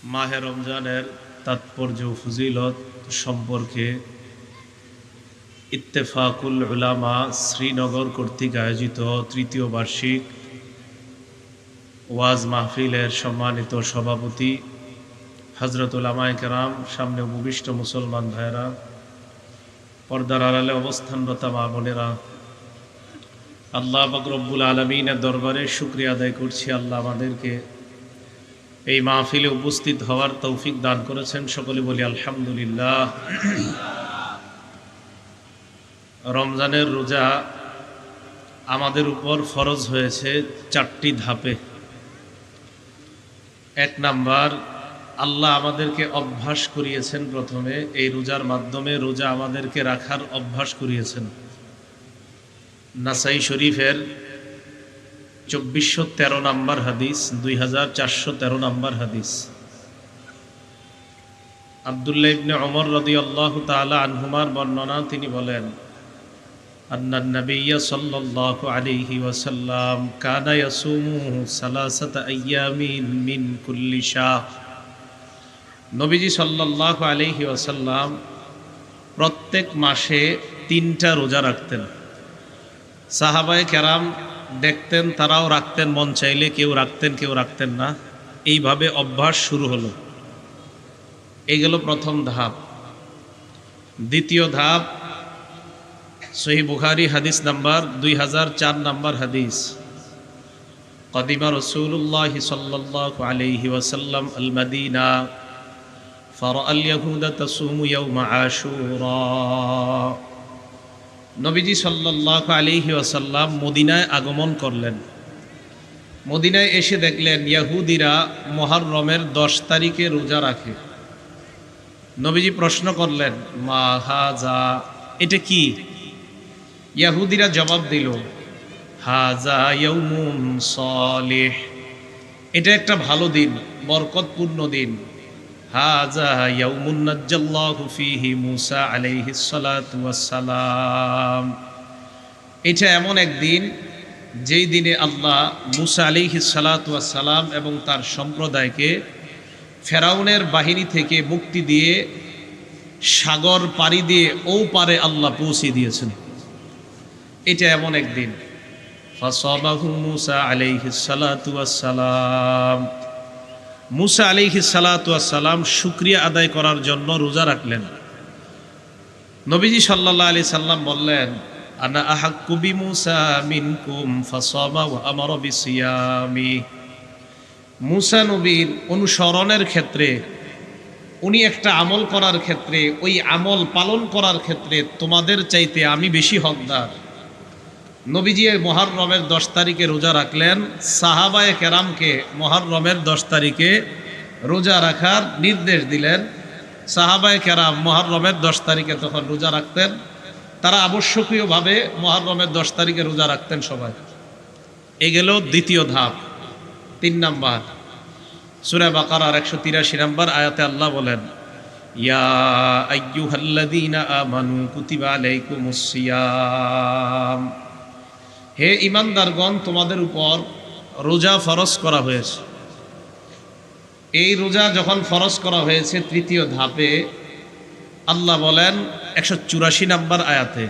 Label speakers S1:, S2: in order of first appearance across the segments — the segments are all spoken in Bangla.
S1: মাহে রমজানের তাৎপর্য ও ফজিলত সম্পর্কে ইত্তেফাকুল উলামা শ্রীনগর কর্তৃক আয়োজিত তৃতীয় বার্ষিক ওয়াজ মাহফিলের সম্মানিত সভাপতি হযরত উলামায়ে কেরাম, সামনে উপবিষ্ট মুসলমান ভাইয়েরা, পর্দার আড়ালে অবস্থানরত মা বোনেরা, আল্লাহ পাক রব্বুল আলামিনের দরবারে শুকরিয়া আদায় করছি। আল্লাহ আমাদেরকে এই মাহফিলে উপস্থিত হওয়ার তৌফিক দান করেছেন। সকলে বলি আলহামদুলিল্লাহ। রমজানের রোজা আমাদের উপর ফরজ হয়েছে 4টি ধাপে। 1 নাম্বার, আল্লাহ আমাদেরকে অভ্যাস করিয়েছেন। প্রথমে এই রোজার মাধ্যমে রোজা আমাদেরকে রাখার অভ্যাস করিয়েছেন। নাসাই শরীফের 2413 নম্বর হাদিস, 2413 নম্বর হাদিস। আব্দুল্লাহ ইবনে ওমর রাদিয়াল্লাহু তাআলা আনহুমার বর্ণনা, তিনি বলেন, আন্নান নাবিয়্য সাল্লাল্লাহু আলাইহি ওয়াসাল্লাম কানা ইয়াসুমু সালাসাতা আইয়ামিন মিন কুল্লি শাহর। নবীজি সাল্লাল্লাহু আলাইহি ওয়াসাল্লাম প্রত্যেক মাসে 3টা রোজা রাখতেন। সাহাবায়ে কেরাম দেখতেন, তারাও রাখতেন, মন চাইলে কেউ রাখতেন কেউ রাখতেন না। এইভাবে অভ্যাস শুরু হলো। এই গেল প্রথম ধাপ। দ্বিতীয় ধাপ, সহিহ বুখারী হাদিস নাম্বার 2004 নম্বর হাদিস। কদিমা রাসূলুল্লাহ সাল্লাল্লাহু আলাইহি ওয়াসাল্লাম আল মদিনা ফারাআল ইয়াহুদা তাসুমু ইয়াওমা আশুরা। নবীজি সাল্লাল্লাহু আলাইহি ওয়াসাল্লাম মদিনায় আগমন করলেন। মদিনায় এসে দেখলেন ইহুদিরা মুহররমের 10 তারিখে রোজা রাখে। নবীজি প্রশ্ন করলেন, মা হাজা, এটা কি? ইহুদিরা জবাব দিল, হাজা ইয়াউমুন সালিহ, এটা একটা ভালো দিন, বরকতপূর্ণ দিন। হাজা ইয়াউমুন নাজ্জাল্লাহু ফীহি মূসা আলাইহিস সালাতু ওয়াস সালাম, এটা এমন এক দিন যেই দিনে আল্লাহ মূসা আলাইহিস সালাতু ওয়াস সালাম এবং তার সম্প্রদায়কে ফেরাউনের বাহিনী থেকে মুক্তি দিয়ে সাগর পাড়ি দিয়ে ও পারে আল্লাহ পৌঁছে দিয়েছেন। এটা এমন এক দিন। ফাসাবাহু মূসা আলাইহিস সালাতু ওয়াস সালাম, মূসা আলাইহিস সালাতু ওয়াস সালাম শুকরিয়া আদায় করার জন্য রোজা রাখলেন। নবীজি সাল্লাল্লাহু আলাইহি সাল্লাম বললেন, আনা আহাক্কু বিমূসা মিনকুম ফাসামা ওয়া আমারা বিসিয়ামি। মূসা নবীর অনুসরণের ক্ষেত্রে, উনি একটা আমল করার ক্ষেত্রে, ওই আমল পালন করার ক্ষেত্রে তোমাদের চাইতে আমি বেশি হকদার। নবীজি মুহররমের 10 তারিখে রোজা রাখলেন। সাহাবায়ে কেরামকে মুহররমের 10 তারিখে রোজা রাখার নির্দেশ দিলেন। সাহাবায়ে কেরাম মুহররমের 10 তারিখে তখন রোজা রাখতেন। তারা আবশ্যকীয়ভাবে মুহররমের 10 তারিখে রোজা রাখতেন সবাই। এ গেল দ্বিতীয় ধাপ। 3 নাম্বার, সূরা বাকারার 183 নম্বর আয়াতে আল্লাহ বলেন, ইয়া আইয়ুহাল্লাযীনা আমানু কুতিবা আলাইকুমুস সিয়াম, হে ঈমানদারগণ, তোমাদের উপর রোজা ফরজ করা হয়েছে। এই রোজা যখন ফরজ করা হয়েছে তৃতীয় ধাপে, আল্লাহ বলেন 184 নম্বর আয়াতে,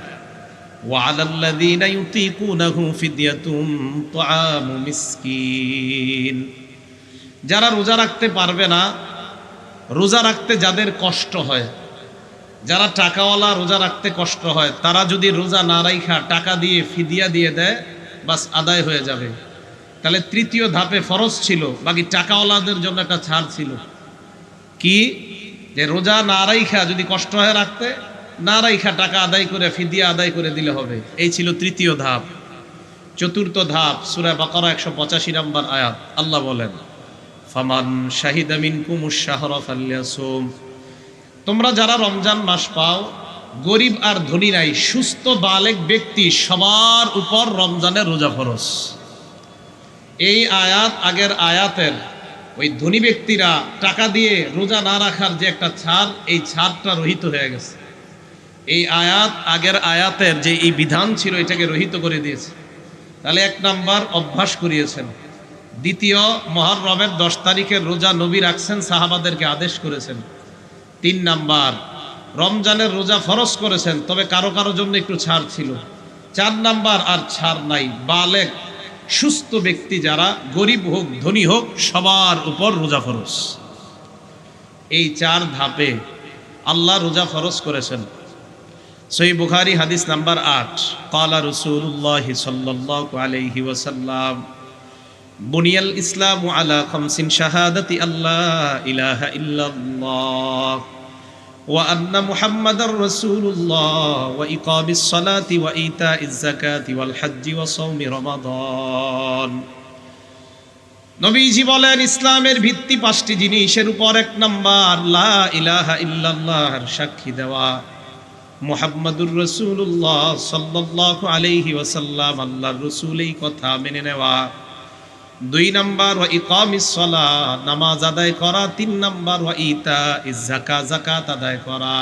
S1: ওয়া আলাল্লাযীনা ইউতীকুনাহু ফিদয়াতুন তুআমু মিসকিন, যারা রোজা রাখতে পারবে না, রোজা রাখতে যাদের কষ্ট হয়, যারা টাকাওয়ালা রোজা রাখতে কষ্ট হয়, তারা যদি রোজা না রাখা টাকা দিয়ে ফিদিয়া দিয়ে দেয়, বাস আদায় হয়ে যাবে। তাহলে তৃতীয় ধাপে ফরজ ছিল, বাকি টাকাওয়ালাদের জন্য একটা ছাড় ছিল। কি? যে রোজা না রাখা যদি কষ্ট হয় রাখতে, না রাখা টাকা আদায় করে ফিদিয়া আদায় করে দিলে হবে। এই ছিল তৃতীয় ধাপ। চতুর্থ ধাপ, সূরা বাকারা 185 নম্বর আয়াত, আল্লাহ বলেন, ফামান শাহিদা মিনকুমুশ শাহরা ফালইয়াসুম, তোমরা যারা রমজান মাস পাও, গরিব আর ধনী নাই, সুস্থ বালেগ ব্যক্তি সবার উপর রমজানের রোজা ফরজ। এই আয়াত আগের আয়াতের ওই ধনী ব্যক্তিরা টাকা দিয়ে রোজা না রাখার যে একটা ছাড়, এই ছাড়টা রহিত হয়ে গেছে। এই আয়াত আগের আয়াতের যে এই বিধান ছিল, এটাকে রহিত করে দিয়েছে। তাহলে 1 নাম্বার অভ্যাস করিয়েছেন। দ্বিতীয় মুহররমের 10 তারিখের রোজা নবী রাখছেন, সাহাবাদেরকে আদেশ করেছেন। 3 নাম্বার রমজানের রোজা ফরজ করেছেন, তবে কারো কারো জন্য একটু ছাড় ছিল। 4 নাম্বার আর ছাড় নাই, বালেগ সুস্থ ব্যক্তি যারা, গরিব হোক ধনী হোক, সবার উপর রোজা ফরজ। এই 4 ধাপে আল্লাহ রোজা ফরজ করেছেন। সহিহ বুখারী হাদিস নাম্বার 8, ক্বালা রাসূলুল্লাহ সাল্লাল্লাহু আলাইহি ওয়াসাল্লাম বুনিয়াল ইসলামু আলা খামসিন শাহাদাতি আল্লাহ ইলাহা ইল্লাল্লাহ ওয়া আন্না মুহাম্মাদার রাসূলুল্লাহ ওয়া ইকামিস সালাতি ওয়া ইতাইজ যাকাতি ওয়াল হজ্জি ওয়া সাওমি রমাদান। নবীজি বলেন ইসলামের ভিত্তি 5টি জিনিসের উপর। 1 নাম্বার লা ইলাহা ইল্লাল্লাহর সাক্ষী দেওয়া, মুহাম্মাদুর রাসূলুল্লাহ সাল্লাল্লাহু আলাইহি ওয়াসাল্লাম আল্লাহর রাসূল, এই কথা মেনে নেওয়া। 2 নাম্বার ওয়া ইকামিস সালাত, নামাজ আদায় করা। 3 নাম্বার ওয়া ইতাইজ যাকাত, যাকাত আদায় করা।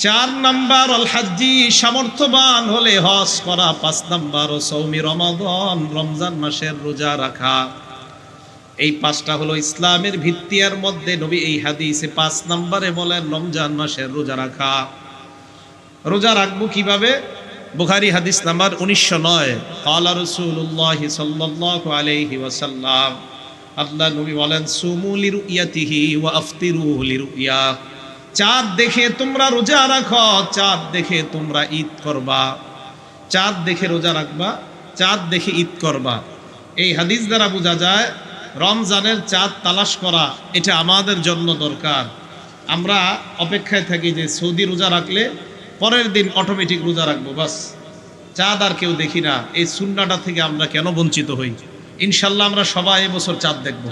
S1: 4 নাম্বার আল হজ্জি, সামর্থ্যবান হলে হজ করা। 5 নাম্বার ও সাওমি রমাদান, রমজান মাসের রোজা রাখা। এই 5টা হলো ইসলামের ভিত্তি। এর মধ্যে নবী এই হাদিসে 5 নম্বরে বলেন রমজান মাসের রোজা রাখা। রোজা রাখবো কিভাবে? বুখারী হাদিস নাম্বার 1909, ক্বালা রাসূলুল্লাহ সাল্লাল্লাহু আলাইহি ওয়াসাল্লাম, আল্লাহ নবী বলেন সুমু লিরুয়াতিহি ওয়া আফতিরু লিরুয়া। চাঁদ দেখে তোমরা রোজা রাখো, চাঁদ দেখে তোমরা ঈদ করবা। চাঁদ দেখে রোজা রাখবা, চাঁদ দেখে ঈদ করবা। এই হাদিস দ্বারা বোঝা যায় রমজানের চাঁদ তালাশ করা এটা আমাদের জন্য দরকার। আমরা অপেক্ষায় থাকি যে সৌদি রোজা রাখলে পরের দিন অটোমেটিক রোজা রাখবো, বাস চাঁদ আর কেউ দেখি না। এই সুন্নাহটা থেকে আমরা কেন বঞ্চিত হই? ইনশাল্লাহ আমরা সবাই এবছর চাঁদ দেখব,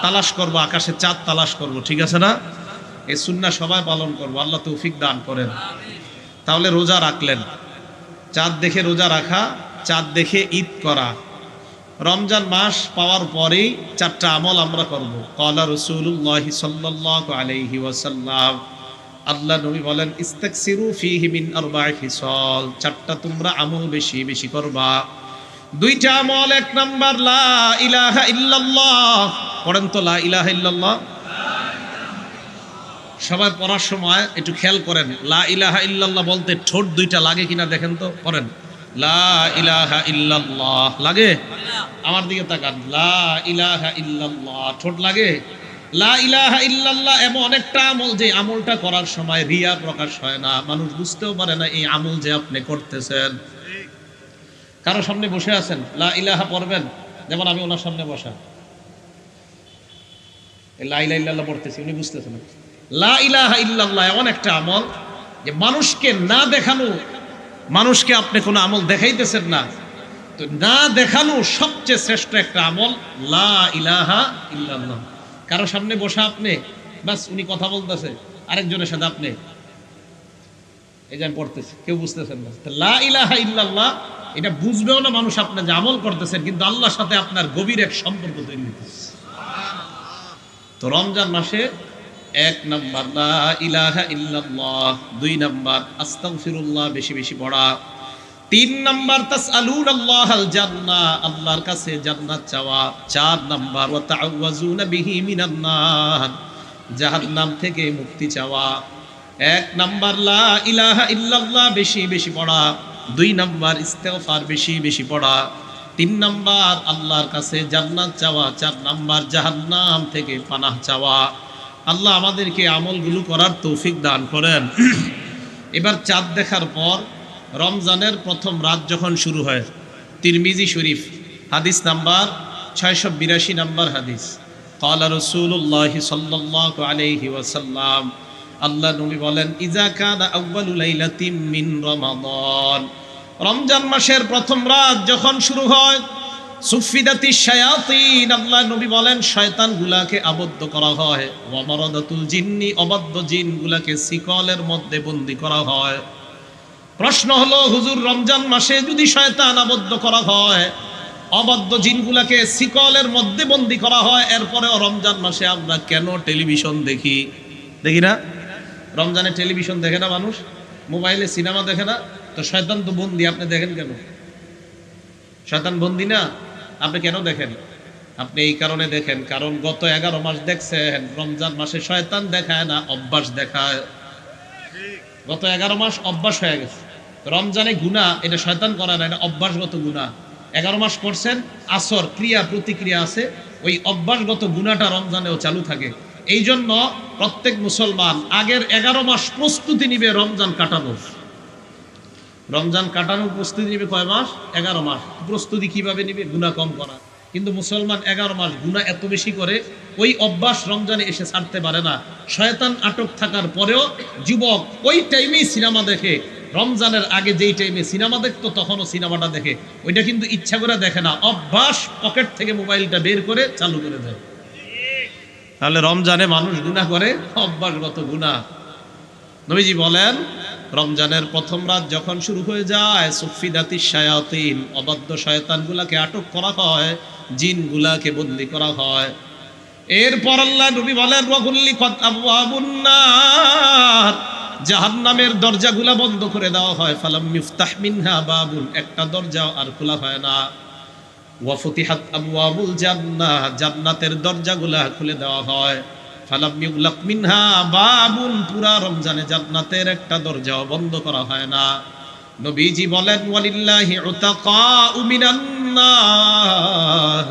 S1: তালাশ করব, আকাশে চাঁদ তালাশ করব, ঠিক আছে না? এই সুন্নাহ সবাই পালন করব, আল্লাহ তৌফিক দান করেন। তাহলে রোজা রাখলেন, চাঁদ দেখে রোজা রাখা, চাঁদ দেখে ঈদ করা। রমজান মাস পাওয়ার পরেই 4টা আমল আমরা করব। ক্বালা রাসূলুল্লাহ সাল্লাল্লাহু আলাইহি ওয়াসাল্লাম, আল্লাহ নবী বলেন ইস্তাকসিরু ফীহি মিন আরবা'i খিসাল, 4টা তোমরা আমল বেশি বেশি করবা। 2টা আমল, 1 নাম্বার লা ইলাহা ইল্লাল্লাহ। পড়েন তো লা ইলাহা ইল্লাল্লাহ। সবাই পড়ার সময় একটু খেয়াল করেন, লা ইলাহা ইল্লাল্লাহ বলতে ঠোঁট 2টা লাগে কিনা দেখেন তো। পড়েন লা ইলাহা ইল্লাল্লাহ, লাগে? আমার দিকে তাকান, লা ইলাহা ইল্লাল্লাহ, ঠোঁট লাগে? লা ইলাহা ইল্লাল্লাহ এমন একটা আমল যে আমলটা করার সময় রিয়া প্রকাশ হয় না, মানুষ বুঝতেও পারে না এই আমল যে আপনি করতেছেন। কারো সামনে বসে আছেন, লা ইলাহা পড়বেন, যেমন আমি ওনার সামনে বসা, লা ইলাহা ইল্লাল্লাহ পড়তেছি, উনি বুঝতেছেন না। লা ইলাহা ইল্লাল্লাহ এমন একটা আমল যে মানুষকে না দেখানো, মানুষকে আপনি কোনো আমল দেখাইতেছেন না, তো না দেখানো সবচেয়ে শ্রেষ্ঠ একটা আমল লা ইলাহা ইল্লাল্লাহ। কারো সামনে বসা আপনি, বাস উনি কথা বলতেছে আরেকজনের সাথে, আপনি এই যে পড়তেছে, কেউ বুঝতেছেন না। লা ইলাহা ইল্লাল্লাহ এটা বুঝবেও না মানুষ আপনি যে আমল করতেছেন, কিন্তু আল্লাহর সাথে আপনার গভীর এক সম্পর্ক তৈরি হইতেছে। তো রমজান মাসে 1 নাম্বার লা ইলাহা ইল্লাল্লাহ, 2 নাম্বার আস্তাগফিরুল্লাহ বেশি বেশি পড়া, 3 নাম্বার তাসআলুনাল্লাহাল জান্নাহ, আল্লাহর কাছে জান্নাত চাওয়া, 4 নাম্বার ওয়া তাআওয়াজুনা বিহি মিনান নার, জাহান্নাম থেকে মুক্তি চাওয়া। 1 নাম্বার লা ইলাহা ইল্লাল্লাহ বেশি বেশি পড়া, 2 নাম্বার ইস্তিগফার বেশি বেশি পড়া, 3 নাম্বার আল্লাহর কাছে জান্নাত চাওয়া, 4 নাম্বার জাহান্নাম থেকে পানাহ চাওয়া। আল্লাহ আমাদেরকে আমলগুলো করার তৌফিক দান করেন। এবার চাঁদ দেখার পর রমজানের প্রথম রাত যখন শুরু হয়, তিরমিজি শরীফ হাদিস নাম্বার 682 নাম্বার হাদিস, ক্বালা রাসূলুল্লাহ সাল্লাল্লাহু আলাইহি ওয়াসাল্লাম, আল্লাহ নবী বলেন ইজা কানা আউয়ালু লাইলাতিন মিন রমাদান, রমজান মাসের প্রথম রাত যখন শুরু হয়, সুফিদাতিশ শায়াতিন, আল্লাহ নবী বলেন শয়তানগুলাকে আবদ্ধ করা হয়, ওয়া মারাদাতুল জিন্নি, অবাধ্য জিনগুলাকে শিকলের মধ্যে বন্দী করা হয়। প্রশ্ন হলো হুজুর, রমজান মাসে যদি শয়তান আবদ্ধ করা হয়, অবাধ্য জিনগুলাকে শিকলের মধ্যে বন্দী করা হয়, এরপরেও রমজান মাসে আমরা কেন টেলিভিশন দেখি? দেখি না? রমজানে টেলিভিশন দেখে না মানুষ, মোবাইলে সিনেমা দেখে না, তো শয়তান তো বন্দী, আপনি দেখেন কেন? শয়তান বন্দী না, আপনি কেন দেখেন? আপনি এই কারণে দেখেন, কারণ গত 11 মাস দেখছেন রমজান মাসে শয়তান দেখায় না, অভ্যাস দেখায়। গত 11 মাস অভ্যাস হয়ে গেছে। রমজানে গুনাহ এটা শয়তান করে না, এটা অভ্যাসগত গুনাহ। 11 মাস করছেন, আসর ক্রিয়া প্রতিক্রিয়া আছে, ওই অভ্যাসগত গুনাহটা রমজানেও চালু থাকে। এই জন্য প্রত্যেক মুসলমান আগের 11 মাস প্রস্তুতি নিবে রমজান কাটানোর। রমজান কাটানোর প্রস্তুতি নিবে কয় মাস? 11 মাস। প্রস্তুতি কিভাবে নিবে? গুনাহ কম করা। কিন্তু মুসলমান 11 মাস গুনাহ এত বেশি করে, ওই অভ্যাস রমজানে এসে ছাড়তে পারে না। শয়তান আটক থাকার পরেও যুবক ওই টাইমেই সিনেমা দেখে। রমজানের আগে যেই টাইমে সিনেমা দেখতো তখনও সিনেমাটা দেখে, ওইটা কিন্তু ইচ্ছা করে দেখে না, অভ্যাস পকেট থেকে মোবাইলটা বের করে চালু করে দেয়। তাহলে রমজানে মানুষ গুনাহ করে, অভ্যাসগত গুনাহ। নবীজি বলেন রমজানের প্রথম রাত যখন শুরু হয়ে যায়, সুফিদাতিশ শায়াতিন, অবাধ্য শয়তানগুলাকে আটক করা হয়, জিনগুলাকে বন্দী করা হয়। এরপর আল্লাহ নবী বলেন ওয়াগুল্লিকাত আবওয়াবুন নার, জাহান্নামের দরজাগুলা বন্ধ করে দেওয়া হয়। ফালাম ইফতাহ মিনহা বাবুন, একটা দরজাও আর খোলা হয় না। ওয়া ফুতিহাত আবওয়াবুল জান্নাহ, জান্নাতের দরজাগুলা খুলে দেওয়া হয়। ফালাম ইউগলাক মিনহা বাবুন, পুরা রমজানে জান্নাতের একটা দরজাও বন্ধ করা হয় না। নবীজি বলেন ওয়ালিল্লাহি উতাকাউ মিনান নার,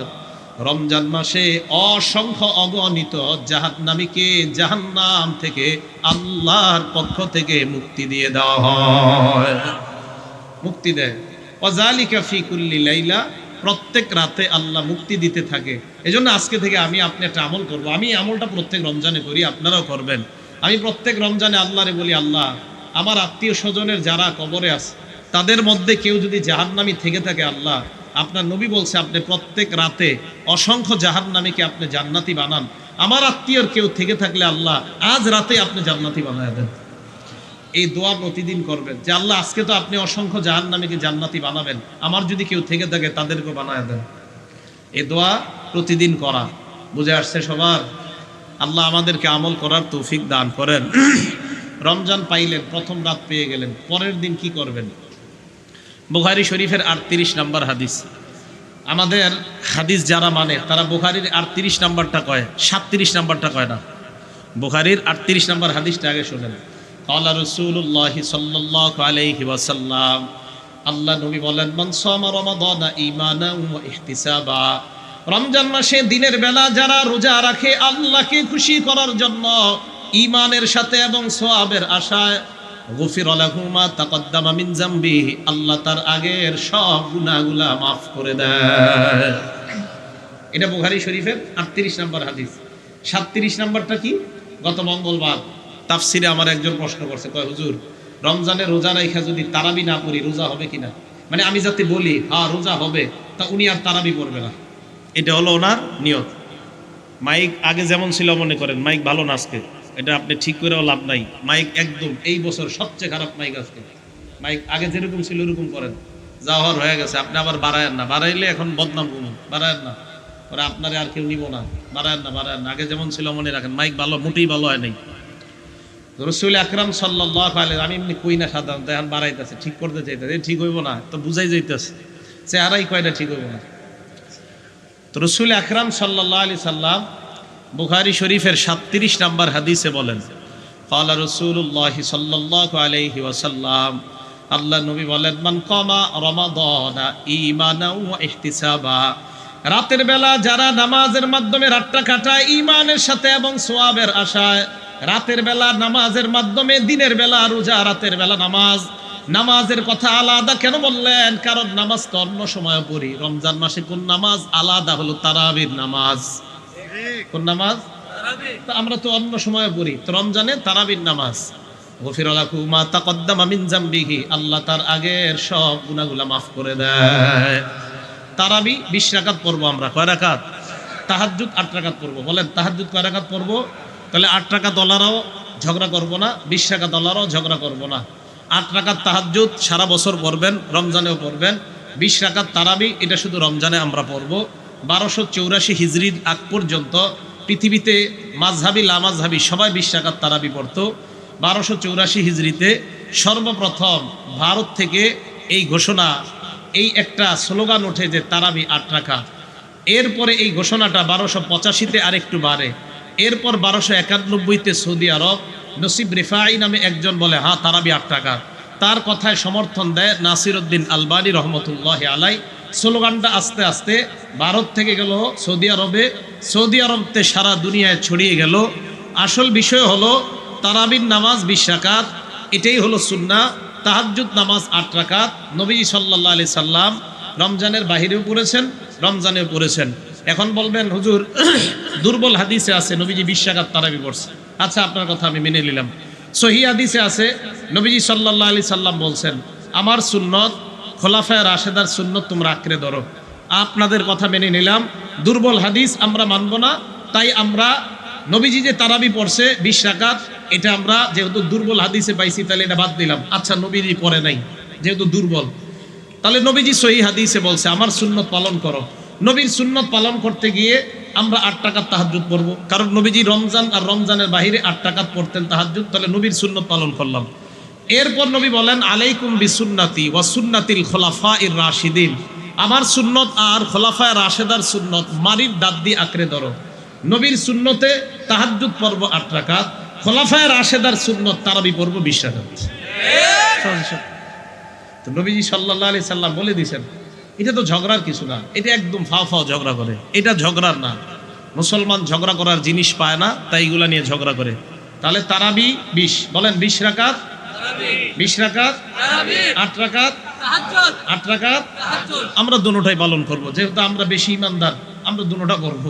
S1: রমজান মাসে অসংখ্য অগণিত জাহান্নামীকে জাহান্নাম থেকে আল্লাহর পক্ষ থেকে মুক্তি দিয়ে দেওয়া হয়। মুক্তি দেয়। ওয়াজালিকা ফি কুল্লি লাইলা, প্রত্যেক রাতে আল্লাহ মুক্তি দিতে থাকে। এজন্য আজকে থেকে আমি আপনি একটা আমল করব। আমি আমলটা প্রত্যেক রমজানে করি, আপনারাও করবেন। আমি প্রত্যেক রমজানে আল্লাহরে বলি, আল্লাহ আমার আত্মীয় স্বজনের যারা কবরে আছে তাদের মধ্যে কেউ যদি জাহান্নামী থেকে থাকে, আল্লাহ আপনার নবী বলছে আপনি প্রত্যেক রাতে অসংখ্য জাহান্নামীকে আপনি জান্নাতি বানান। আমার আত্মীয়র কেউ থেকে থাকলে আল্লাহ আজ রাতে আপনি জান্নাতি বানায় দেন। এই দোয়া প্রতিদিন করবেন যে আল্লাহ আজকে তো আপনি অসংখ্য জাহান্নামীকে জান্নাতি বানাবেন, আমার যদি কেউ থেকে থাকে তাদেরকে বানায় দেন। এই দোয়া প্রতিদিন করা। বুঝে আসছে সবার? আল্লাহ আমাদেরকে আমল করার তৌফিক দান করেন। রমজান পাইলেন, প্রথম রাত পেয়ে গেলেন, পরের দিন কি করবেন? বুখারী শরীফের 38 নম্বর হাদিস। আমাদের হাদিস যারা মানে তারা বুখারীর 38 নম্বরটা কয়, 37 নম্বরটা কয় না। বুখারীর 38 নম্বর হাদিসটা আগে শুনেন। ক্বালা রাসূলুল্লাহি সাল্লাল্লাহু আলাইহি ওয়াসাল্লাম, আল্লাহ নবী বলেন মান সামা রমাদানা ঈমানান ওয়া ইহতিসাবা, রমজান মাসে দিনের বেলা যারা রোজা রাখে আল্লাহকে খুশি করার জন্য, ঈমানের সাথে এবং সওয়াবের আশায়, গুফিরা লাহু মা তাকদ্দামা মিন যামবিহি, আল্লাহ তার আগের সব গুনাহগুলা মাফ করে দেয়। এটা বুখারী শরীফের 38 নম্বর হাদিস। 37 নম্বরটা কি? গত মঙ্গলবার তাফসিরে আমার একজন প্রশ্ন করছে, কয় হুজুর রমজানে রোজা রাখা যদি তারাবি না পড়ি রোজা হবে কিনা? মানে আমি যাতে বলি হ্যাঁ রোজা হবে, তা উনি আর তারাবি পড়বে না। এটা হলো ওনার নিয়ত। মাইক আগে যেমন ছিল মনে করেন, মাইক ভালো না আজকে, এটা আপনি ঠিক করেও লাভ নাই। মাইক একদম এই বছর সবচেয়ে খারাপ মাইক আজকে। মাইক আগে যেরকম ছিল ওরকম করেন, যা হওয়ার হয়ে গেছে। আপনি আবার বাড়ায়েন না, বাড়াইলে এখন বদনাম কমুন, বাড়ায়েন না, ওরা আপনারে আর কেউ নিব না। বাড়ায়েন না, বাড়ায়েন না, আগে যেমন ছিল মনে রাখেন। মাইক ভালো, মোটেই ভালো হয় নাই। রাসূল আকরাম সাল্লাল্লাহু আলাইহি, আমি এমনি কই না সাধারণত, এখন বাড়াইতেছে, ঠিক করতে চাইতেছে, ঠিক হইব না তো বুঝাই যাইতেছে, চেহারাই কয়টা ঠিক হইব না। তো রাসূল আকরাম সাল্লাল্লাহু আলাইহি সাল্লাম বুখারী শরীফের 37 নম্বর হাদিসে বলেন, ক্বালা রাসূলুল্লাহি সাল্লাল্লাহু আলাইহি ওয়াসাল্লাম, আল্লাহ নবী বলেন মান কামা রমাদানা ঈমানান ওয়া ইহতিসাবা, রাতের বেলা যারা নামাজের মাধ্যমে রাতটা কাটায় ঈমানের সাথে এবং সওয়াবের আশায়, রাতের বেলা নামাজের মাধ্যমে দিনের বেলা রোজা, রাতের বেলা নামাজ। নামাজের কথা আলাদা কেন বললেন? কারণ নামাজ তো অন্য সময় পড়ি, রমজান মাসে কোন নামাজ আলাদা? হলো তারাবির নামাজ। কোন নামাজ? তো আমরা তো অন্য সময় পড়ি, তো রমজানে তারাবির নামাজ। গফিরা লাহু মা তাকদ্দামা মিন যামবিহি, আল্লাহ তার আগের সব গুনাহগুলো মাফ করে দেয়। তারাবি 20 রাকাত পড়বো আমরা। কয় রাকাত? তাহাজ্জুদ 8 রাকাত পড়বো। বলেন তাহাজ্জুদ কয় রাকাত পড়বো? তাহলে 8 রাকাত ওলারাও ঝগড়া করবো না, 20 রাকাত ওলারাও ঝগড়া করবো না। 8 রাকাত তাহাজ্জুদ সারা বছর পড়বেন, রমজানেও পড়বেন। 20 রাকাত তারাবি এটা শুধু রমজানে আমরা পড়বো। 1284 হিজরির আগ পর্যন্ত পৃথিবীতে মাযহাবি লামাযহাবি সবাই 20 রাকাত তারাবি পড়তো। 1284 হিজরিতে সর্বপ্রথম ভারত থেকে এই ঘোষণা, এই একটা স্লোগান ওঠে যে তারাবি 8 রাকাত। এরপরে এই ঘোষণাটা 1285-তে আরেকটু বাড়ে, এরপর 1291-তে সৌদি আরব নসিব রিফাই নামে একজন বলে হ্যাঁ তারাবি 8 টাকা, তার কথায় সমর্থন দেয় নাসিরউদ্দিন আলবানী রহমতুল্লাহ আলাই। স্লোগানটা আস্তে আস্তে ভারত থেকে গেল সৌদি আরবে, সৌদি আরবতে সারা দুনিয়ায় ছড়িয়ে গেল। আসল বিষয় হলো তারাবির নামাজ 20 রাকাত, এটাই হলো সুন্নাহ। তাহাজ্জুদ নামাজ 8 রাকাত। নবীজি সাল্লাল্লাহু আলাইহি সাল্লাম রমজানের বাহিরেও পড়েছেন, রমজানেও পড়েছেন। এখন বলবেন হুজুর দুর্বল হাদিসে আছে নবীজি 20 রাকাত তারাবি পড়ছে। আচ্ছা, আপনার কথা আমি মেনে নিলাম। সহিহ হাদিসে আছে নবীজি সাল্লাল্লাহু আলাইহি সাল্লাম বলছেন আমার সুন্নত খোলাফায়ে রাশেদার সুন্নত তোমরা আঁকড়ে ধরো। আপনাদের কথা মেনে নিলাম, দুর্বল হাদিস আমরা মানব না। তাই আমরা নবীজি যে তারাবি পড়ছে 20 রাকাত, এটা আমরা যেহেতু দুর্বল হাদিসে পাইছি তাহলে এটা বাদ দিলাম। আচ্ছা, নবীজি পড়ে নাই যেহেতু দুর্বল, তাহলে নবীজি সহিহ হাদিসে বলছে আমার সুন্নত পালন করো। নবীর সুন্নত পালন করতে গিয়ে আমরা 8 টাকার তাহাজ্জুদ পড়বো, কারণ নবীজি রমজান আর রমজানের বাহিরে 8 টাকাত পড়তেন তাহাজ্জুদ, তাহলে নবীর সুন্নত পালন করলাম। এরপর নবী বলেন আলাইকুম বিসুন্নতি ওয়া সুন্নাতিল খুলাফাইর রাশিদিন, আমার সুন্নত আর খোলাফায়ে রাশেদার সুন্নত মারির দাঁত দিয়ে আঁকড়ে ধরো। নবীর সুন্নতে তাহাজ্জুদ পড়ব 8 রাকাত, খোলাফায়ে রাশেদার সুন্নত তারাবি পড়ব 20 রাকাত। তো নবীজি সাল্লাল্লাহু আলাইহি সাল্লাম বলে দিয়েছেন এটা তো ঝগড়ার কিছু না, এটা একদম ফাও ফাও ঝগড়া করে, এটা ঝগড়ার না। মুসলমান ঝগড়া করার জিনিস পায় না, তাই এগুলা নিয়ে ঝগড়া করে। তাহলে তারাবি 20, বলেন 20 রাকাত, 20 রাকাত, 8 রাকাত, 8 রাকাত। আমরা দুটোটাই পালন করব, যেহেতু আমরা বেশি ইমানদার, আমরা দুটোটা করব।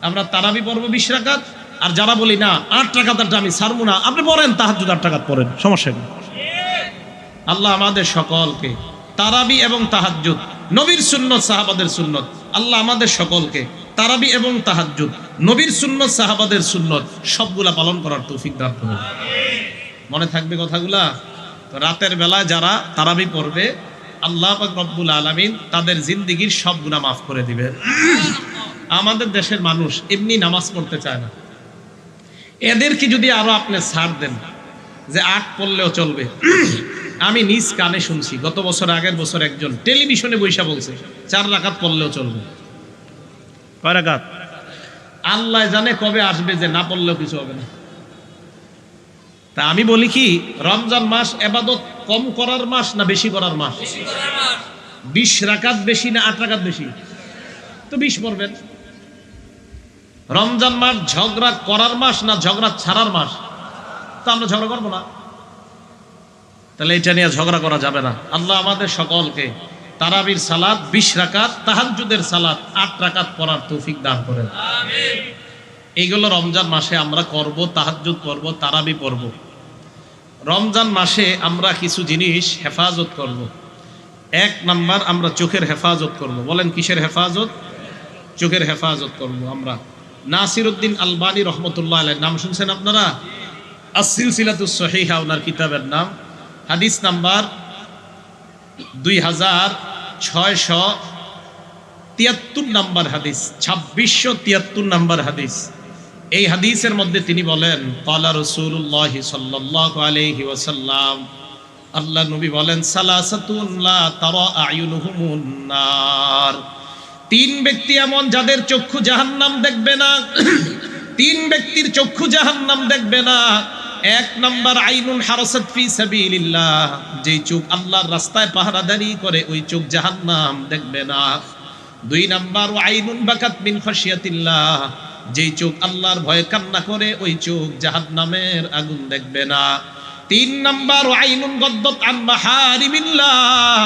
S1: আমরা তারাবি পড়ব 20 রাকাত, আর যারা বলি না 8 রাকাতটা আমি ছাড়বো না, আপনি পড়েন তাহাজ্জুদ 8 রাকাত পড়েন, সমস্যা নেই। আল্লাহ আমাদের সকলকে তারাবি এবং তাহাজ্জুদ, নবীর সুন্নত সাহাবাদের সুন্নত, আল্লাহ আমাদের সকলকে তারাবি এবং তাহাজ্জুদ, নবীর সুন্নত সাহাবাদের সুন্নত সবগুলা পালন করার তৌফিক দান করুন। মনে থাকবে কথাগুলা? তো রাতের বেলায় যারা তারাবি পড়বে আল্লাহ পাক রব্বুল আলামিন তাদের জিন্দেগীর সব গুনাহ মাফ করে দিবে। আমাদের দেশের মানুষ এমনি নামাজ পড়তে চায় না, এদেরকে যদি আরো আপনি ছাড় দেন যে 8 পড়লেও চলবে। আমি নিজ কানে শুনছি, গত বছর আগের বছর একজন টেলিভিশনে বৈশা বলছে 4 রাকাত পড়লেও চলবে। কয় রাকাত? আল্লাহ জানে কবে আসবে যে না পড়লেও কিছু হবে না। তা আমি বলি কি, রমজান মাস ইবাদত কম করার মাস না বেশি করার মাস? 20 রাকাত বেশি না 8 রাকাত বেশি? তো 20 পড়বেন। রমজান মাস ঝগড়া করার মাস না ঝগড়া ছাড়ার মাস? তো আমরা ঝগড়া করবো না, তাহলে এটা নিয়ে ঝগড়া করা যাবে না। আল্লাহ আমাদের সকলকে তারাবির সালাত 20 রাকাত, তাহাজ্জুদের সালাত 8 রাকাত পড়ার তৌফিক দান করেন। আমিন। এইগুলো রমজান মাসে আমরা করব, তাহাজ্জুদ করব, তারাবি পড়ব। রমজান মাসে আমরা কিছু জিনিস হেফাজত করব। 1 নাম্বার, আমরা চোখের হেফাজত করব। বলেন কিসের হেফাজত? চোখের হেফাজত করব আমরা। নাসিরউদ্দিন আলবানী রহমতুল্লাহ আলাইহি, নাম শুনছেন আপনারা? আস-সিলসিলাতুস সহিহা ওনার কিতাবের নাম। হাদিস নাম্বার 2673 নাম্বার হাদিস, 2673 নাম্বার হাদিস। এই হাদিসের মধ্যে তিনি বলেন ক্বালা রাসূলুল্লাহ সাল্লাল্লাহু আলাইহি ওয়াসাল্লাম, আল্লাহ নবী বলেন সালাসাতুন লা তারা আয়ুনুহুমুন নার, 3 ব্যক্তি এমন যাদের চক্ষু জাহান্নাম দেখবে না। 3 ব্যক্তির চক্ষু জাহান্নাম দেখবে না। 1 নাম্বার আইনুন হারাসাত ফি সাবিলিল্লাহ, যেই চোখ আল্লাহর রাস্তায় পাহারাদারি করে ওই চোখ জাহান্নাম দেখবে না। 2 নাম্বার আইনুন বাকাত মিন খাশিয়াতিল্লাহ, যেই চোখ আল্লাহর ভয়ে কান্না করে ওই চোখ জাহান্নামের আগুন দেখবে না। 3 নাম্বার আইনুন গদ্দাত আন মাহারিমিল্লাহ,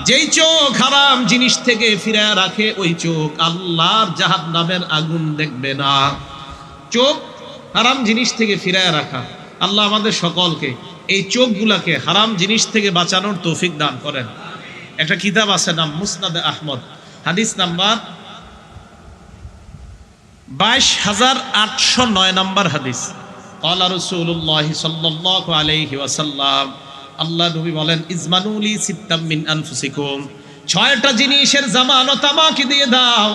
S1: যেই চোখ হারাম জিনিস থেকে ফিরে রাখে ওই চোখ আল্লাহর জাহান্নামের আগুন দেখবে না। চোখ হারাম জিনিস থেকে ফিরে রাখা। আল্লাহ আমাদের সকলকে এই চোখগুলাকে হারাম জিনিস থেকে বাঁচানোর তৌফিক দান করেন। একটা কিতাব আছে নাম মুসনাদে আহমদ, হাদিস নাম্বার 22809 নাম্বার হাদিস। ক্বালা রাসূলুল্লাহ সাল্লাল্লাহু আলাইহি ওয়াসাল্লাম, আল্লাহ নবী বলেন ইজমানুলি সিত্তাম মিন আনফুসিকুম, 6টা জিনিসের জামানত আমাকে দিয়ে দাও।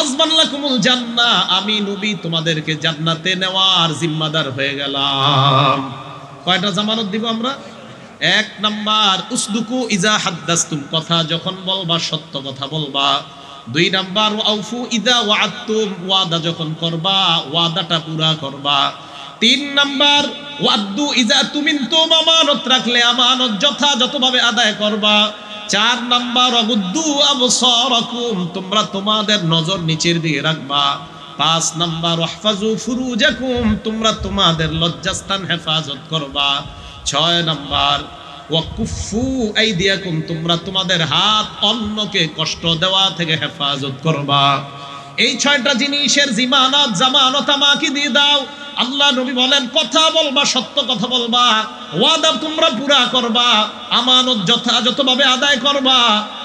S1: আজমান লাকুমুল জান্নাহ, আমি নবী তোমাদেরকে জান্নাতে নেওয়ার জিম্মাদার হয়ে গেলাম। কয়টা জামানত দিব আমরা? 1 নাম্বার উসদুকু ইজা হাদ্দাসতুম, কথা যখন বলবা সত্য কথা বলবা। 2 নাম্বার ওয়াউফু ইদা ওয়াআদতুম, ওয়াদা যখন করবা ওয়াদাটা পুরা করবা। 3 নাম্বার ওয়াদ্দু ইজা তুমিনতুম, আমানত রাখলে আমানত যথাযথভাবে আদায় করবা। 4 নাম্বার ওয়াগুদ্দু আবসারাকুম, তোমরা তোমাদের নজর নিচের দিকে রাখবা। 5 নাম্বার ওয়াহফাজু ফুরুজাকুম, তোমরা তোমাদের লজ্জাস্থান হেফাজত করবা। 6 নাম্বার ওয়াকুফু আইদিয়াকুম, তোমরা তোমাদের হাত অন্যকে কষ্ট দেওয়া থেকে হেফাজত করবা। এই 6টা জিনিসের জামানত আমাকে দিয়ে দাও। আল্লাহ নবী বলেন কথা বলবা, সত্য কথা বলবা, ওয়াদা তোমরা পুরা করবা, আমানত যথাযথভাবে আদায় করবা,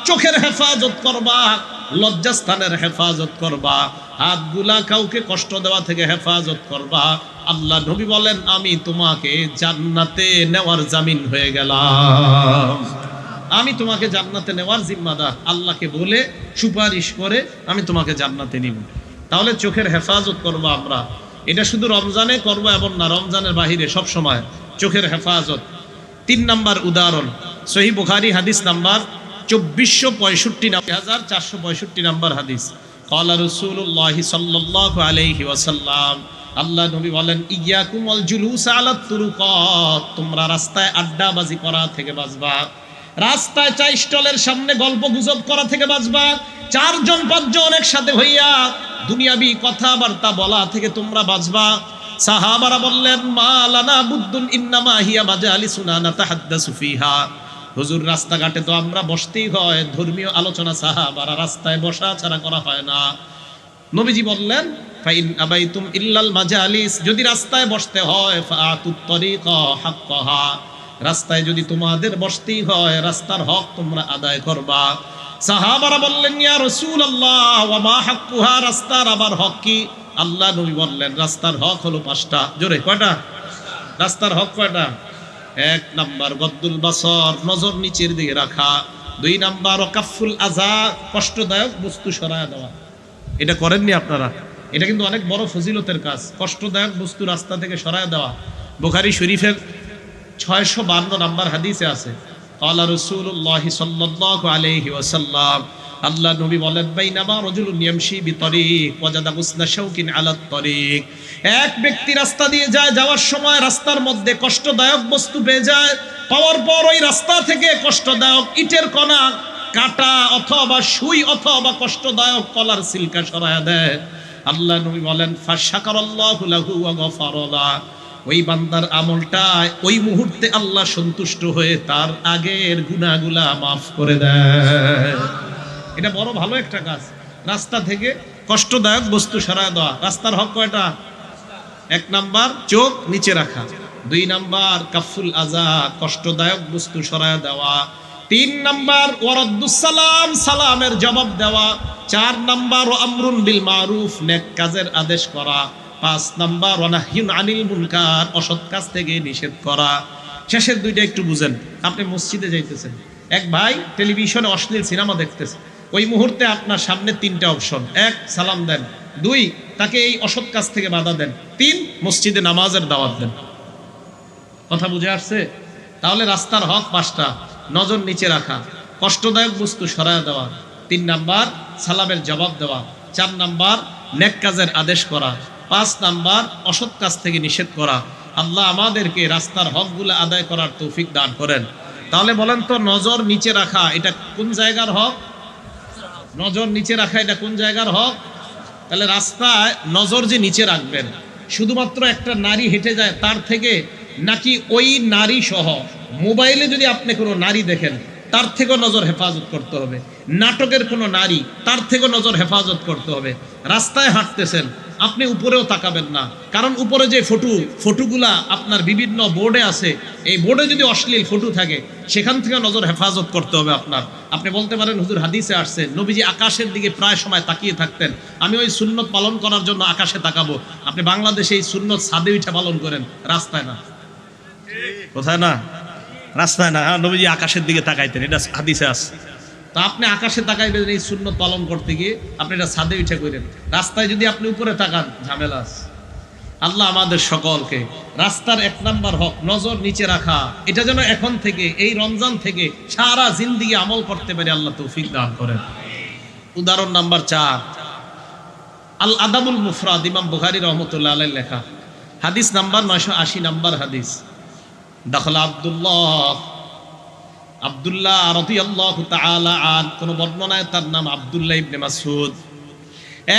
S1: চোখের হেফাজত করবা, লজ্জাস্থানের হেফাজত করবা, হাতগুলা কাউকে কষ্ট দেওয়া থেকে হেফাজত করবা। আল্লাহ নবী বলেন আমি তোমাকে জান্নাতে নেওয়ার জামিন হয়ে গেলাম, আমি তোমাকে জান্নাতে নেওয়ার জিম্মাদার। আল্লাহকে বলে সুপারিশ করে আমি তোমাকে জান্নাতে নিব। তাহলে চোখের হেফাজত করবো আমরা, এটা শুধু রমজানে করবো এমন না, রমজানের বাহিরে সব সময় চোখের হেফাজত। 3 নাম্বার উদাহরণ সহিহ বুখারী হাদিস নাম্বার 2465 নাম্বার হাদিস। ক্বালা রাসূলুল্লাহ সাল্লাল্লাহু আলাইহি ওয়াসাল্লাম, আল্লাহ নবী বলেন ইয়াকুম ওয়াল জুলুস আলা তুরুকাত, তোমরা রাস্তায় আড্ডাবাজি করা থেকে বাঁচবা, রাস্তায় চা স্টলের সামনে গল্প গুজব করা থেকে বাঁচবা, 4 জন 5 জন একসাথে হইয়া দুনিয়াবি কথাবার্তা বলা থেকে তোমরা বাঁচবা। সাহাবারা বললেন মা লানা বুদ্দুন ইন্নামা হিয়া মাজালিসুনা নাতাহাদ্দাসু ফিহা, হুজুর রাস্তাঘাটে তো আমরা বসতেই হয়, ধর্মীয় আলোচনা সাহাবারা রাস্তায় বসা ছাড়া করা হয় না। নবীজি বললেন ফাইন আবাইতুম ইল্লাল মাজালিস, যদি রাস্তায় বসতে হয় ফাআতুত তরিকা হাক্কাহা, রাস্তায় যদি তোমাদের বসতেই হয় রাস্তার হক তোমরা আদায় করবা। সাহাবারা বললেন ইয়া রাসূলুল্লাহ ওয়া মা হাক্কুহা, রাস্তার আবার হক কি? আল্লাহ নবী বললেন রাস্তার হক হলো 5টা। জোরে কয়টা? রাস্তার হক কয়টা? 1 নাম্বার গদ্দুল বাসর, নজর নিচের দিকে রাখা। 2 নাম্বার ওয়াকাফুল আযা, কষ্টদায়ক বস্তু সরায় দেওয়া। এটা করেননি আপনারা? এটা কিন্তু অনেক বড় ফজিলতের কাজ, কষ্টদায়ক বস্তু রাস্তা থেকে সরায় দেওয়া। বুখারী শরীফের 652 নাম্বার হাদিসে আছে ক্বালা রাসূলুল্লাহ সাল্লাল্লাহু আলাইহি ওয়াসাল্লাম, আল্লাহ নবী বলেন বাইনামা রাজুলুন ইয়ামশি বিতরিক ওয়াজাদা গুসনা শাওকিন আলা তরিক, এক ব্যক্তি রাস্তা দিয়ে যায়, যাওয়ার সময় রাস্তার মধ্যে কষ্টদায়ক বস্তু পেয়ে যায়, পাওয়ার পর ওই রাস্তা থেকে কষ্টদায়ক ইটের কণা, কাটা অথবা সুই অথবা কষ্টদায়ক কলার সিলকা সরায়া দেয়। আল্লাহ নবী বলেন ফাশাকারাল্লাহু লাহু ওয়া গফারা লাহু, ওই বান্দার আমলটা ওই মুহূর্তে আল্লাহ সন্তুষ্ট হয়ে তার আগের গুনাহগুলা মাফ করে দেয়। এটা বড় ভালো একটা কাজ, রাস্তা থেকে কষ্টদায়ক বস্তু সরায় দেওয়া। রাস্তার হক কয়টা? 1 নাম্বার চোখ নিচে রাখা, 2 নাম্বার কাফুল আযা, কষ্টদায়ক বস্তু সরায় দেওয়া, 3 নাম্বার ওয়ারাদ্দুস সালাম, সালামের জবাব দেওয়া, 4 নাম্বার আমরুন বিল মারুফ, নেক কাজের আদেশ করা, 5 নাম্বার ওয়ানাহিউন আনিল মুনকার, অসৎ কাজ থেকে নিষেধ করা। শেষের 2টা একটু বুঝেন। আপনি মসজিদে যাইতেছেন, এক ভাই টেলিভিশনে অশ্লীল সিনেমা দেখতেছে, ওই মুহূর্তে আপনার সামনে 3টা অপশন। 1 সালাম দেন, 2 তাকে এই অসৎ কাজ থেকে বাধা দেন, 3 মসজিদে নামাজের দাওয়াত দেন। কথা বুঝে আসছে? তাহলে রাস্তার হক 5টা, নজর নিচে রাখা, কষ্টদায়ক বস্তু সরায় দেওয়া, 3 নাম্বার সালামের জবাব দেওয়া, 4 নাম্বার নেক কাজের আদেশ করা, 5 নাম্বার অসৎ কাজ থেকে নিষেধ করা। আল্লাহ আমাদেরকে রাস্তার হকগুলো আদায় করার তৌফিক দান করেন। তাহলে বলেন তো নজর নিচে রাখা এটা কোন জায়গার হক? নজর নিচে রাখা এটা কোন জায়গার হক? তাহলে রাস্তায় নজর যে নিচে রাখবেন, শুধুমাত্র একটা নারী হেঁটে যায় তার থেকে, নাকি ওই নারী সহ মোবাইলে যদি আপনি কোনো নারী দেখেন তার থেকেও নজর হেফাজত করতে হবে, নাটকের কোনো নারী তার থেকেও নজর হেফাজত করতে হবে। রাস্তায় হাঁটতেছেন আপনি উপরেও তাকাবেন না, কারণ উপরে যে ফটোগুলা আপনার বিভিন্ন বোর্ডে আছে, এই বোর্ডে যদি অশ্লীল ফটো থাকে সেখান থেকে নজর হেফাজত করতে হবে আপনার। আপনি বলতে পারেন হুজুর হাদিসে আসছে নবীজি আকাশের দিকে প্রায় সময় তাকিয়ে থাকতেন, আমি ওই সুন্নত পালন করার জন্য আকাশে তাকাবো। আপনি বাংলাদেশে এই সুন্নত ছাদে উঠে পালন করেন, রাস্তায় না। কোথায় না? রাস্তায় না। নবীজি আকাশের দিকে তাকাইতেন, এটা হাদিসে আছে। তা আপনি আকাশে তাকাইবেন এই সুন্নত পালন করতে গিয়ে, আপনি এটা ছাদে উঠে করেন। রাস্তায় যদি আপনি উপরে তাকান ঝামেলা আছে। আল্লাহ আমাদের সকলকে রাস্তার 1 নাম্বার হক নজর নিচে রাখা, এটা যেন এখন থেকে এই রমজান থেকে সারা জিন্দেগি আমল করতে পারি, আল্লাহ তৌফিক দান করেন। উদাহরণ নাম্বার 4, আল আদাবুল মুফরাদ, ইমাম বুখারী রহমতুল্লাহ আলাইহি লেখা, হাদিস নাম্বার 980 নাম্বার হাদিস। দাখালা আব্দুল্লাহ রাদিয়াল্লাহু তাআলা আন, কোন বর্ণনায় তার নাম আব্দুল্লাহ ইবনে মাসউদ।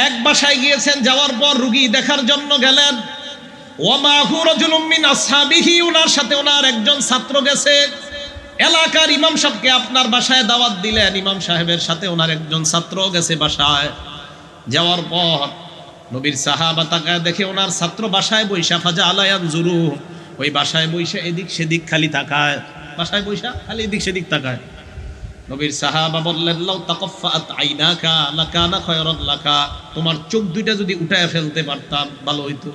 S1: এক বাসায় গিয়েছেন, যাওয়ার পর রোগী দেখার জন্য গেলেন। ওয়া মাহু রাজুলুম মিন আসহাবিহি, ওনার সাথে ওনার একজন ছাত্র গেছে। এলাকার ইমাম সাহেবকে আপনার বাসায় দাওয়াত দিলেন, ইমাম সাহেবের সাথে ওনার একজন ছাত্র গেছে বাসায়। যাওয়ার পর নবীর সাহাবা তাকায় দেখে ওনার ছাত্র বাসায় বৈশা, ফাজা আলায়ান জুরু, ওই বাসায় বৈশা এদিক সেদিক খালি তাকায়, বাসায় বৈশা খালি এদিক সেদিক তাকায়। নবীর সাহাবা বললেন, লাউ তাকাফফাত আইনাকা লাকানা খায়রান লাকা, তোমার চোখ দুইটা যদি উঠায় ফেলতে পারতাম ভালো হইতো।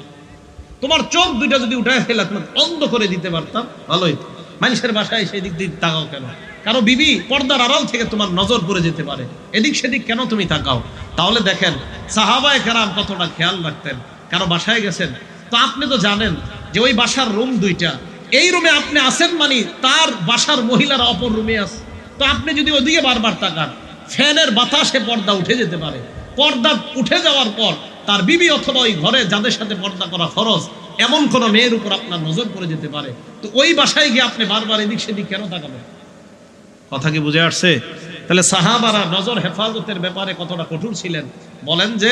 S1: তোমার চোখ দুইটা যদি উঠায় ফেলতাম, অন্ধ করে দিতে পারতাম ভালো হইতো। মানুষের বাসায় সেদিক দিক তাকাও কেন? কারো বিবি পর্দার আড়াল থেকে তোমার নজর পড়ে যেতে পারে, এদিক সেদিক কেন তুমি তাকাও? তাহলে দেখেন সাহাবায়ে কেরাম কতটা খেয়াল রাখতেন। কারো বাসায় গেছেন, তো আপনি তো জানেন যে ওই বাসার রুম দুইটা, এই রুমে আপনি আছেন মানে তার বাসার মহিলারা অপর রুমে আছে। তো আপনি যদি ওদিকে বারবার তাকান, ফ্যানের বাতাসে পর্দা উঠে যেতে পারে। পর্দা উঠে যাওয়ার পর তার বিবি অথবা ওই ঘরে যাদের সাথে পর্দা করা ফরজ, এমন কোন মেয়ের উপর আপনার নজর পড়ে যেতে পারে। তো ওই বাসায় গিয়ে আপনি বারবার এদিক সেদিক কেন তাকাবেন? কথা কি বুঝে আসছে? তাহলে সাহাবারা নজর হেফাজতের ব্যাপারে কতটা কঠোর ছিলেন। বলেন যে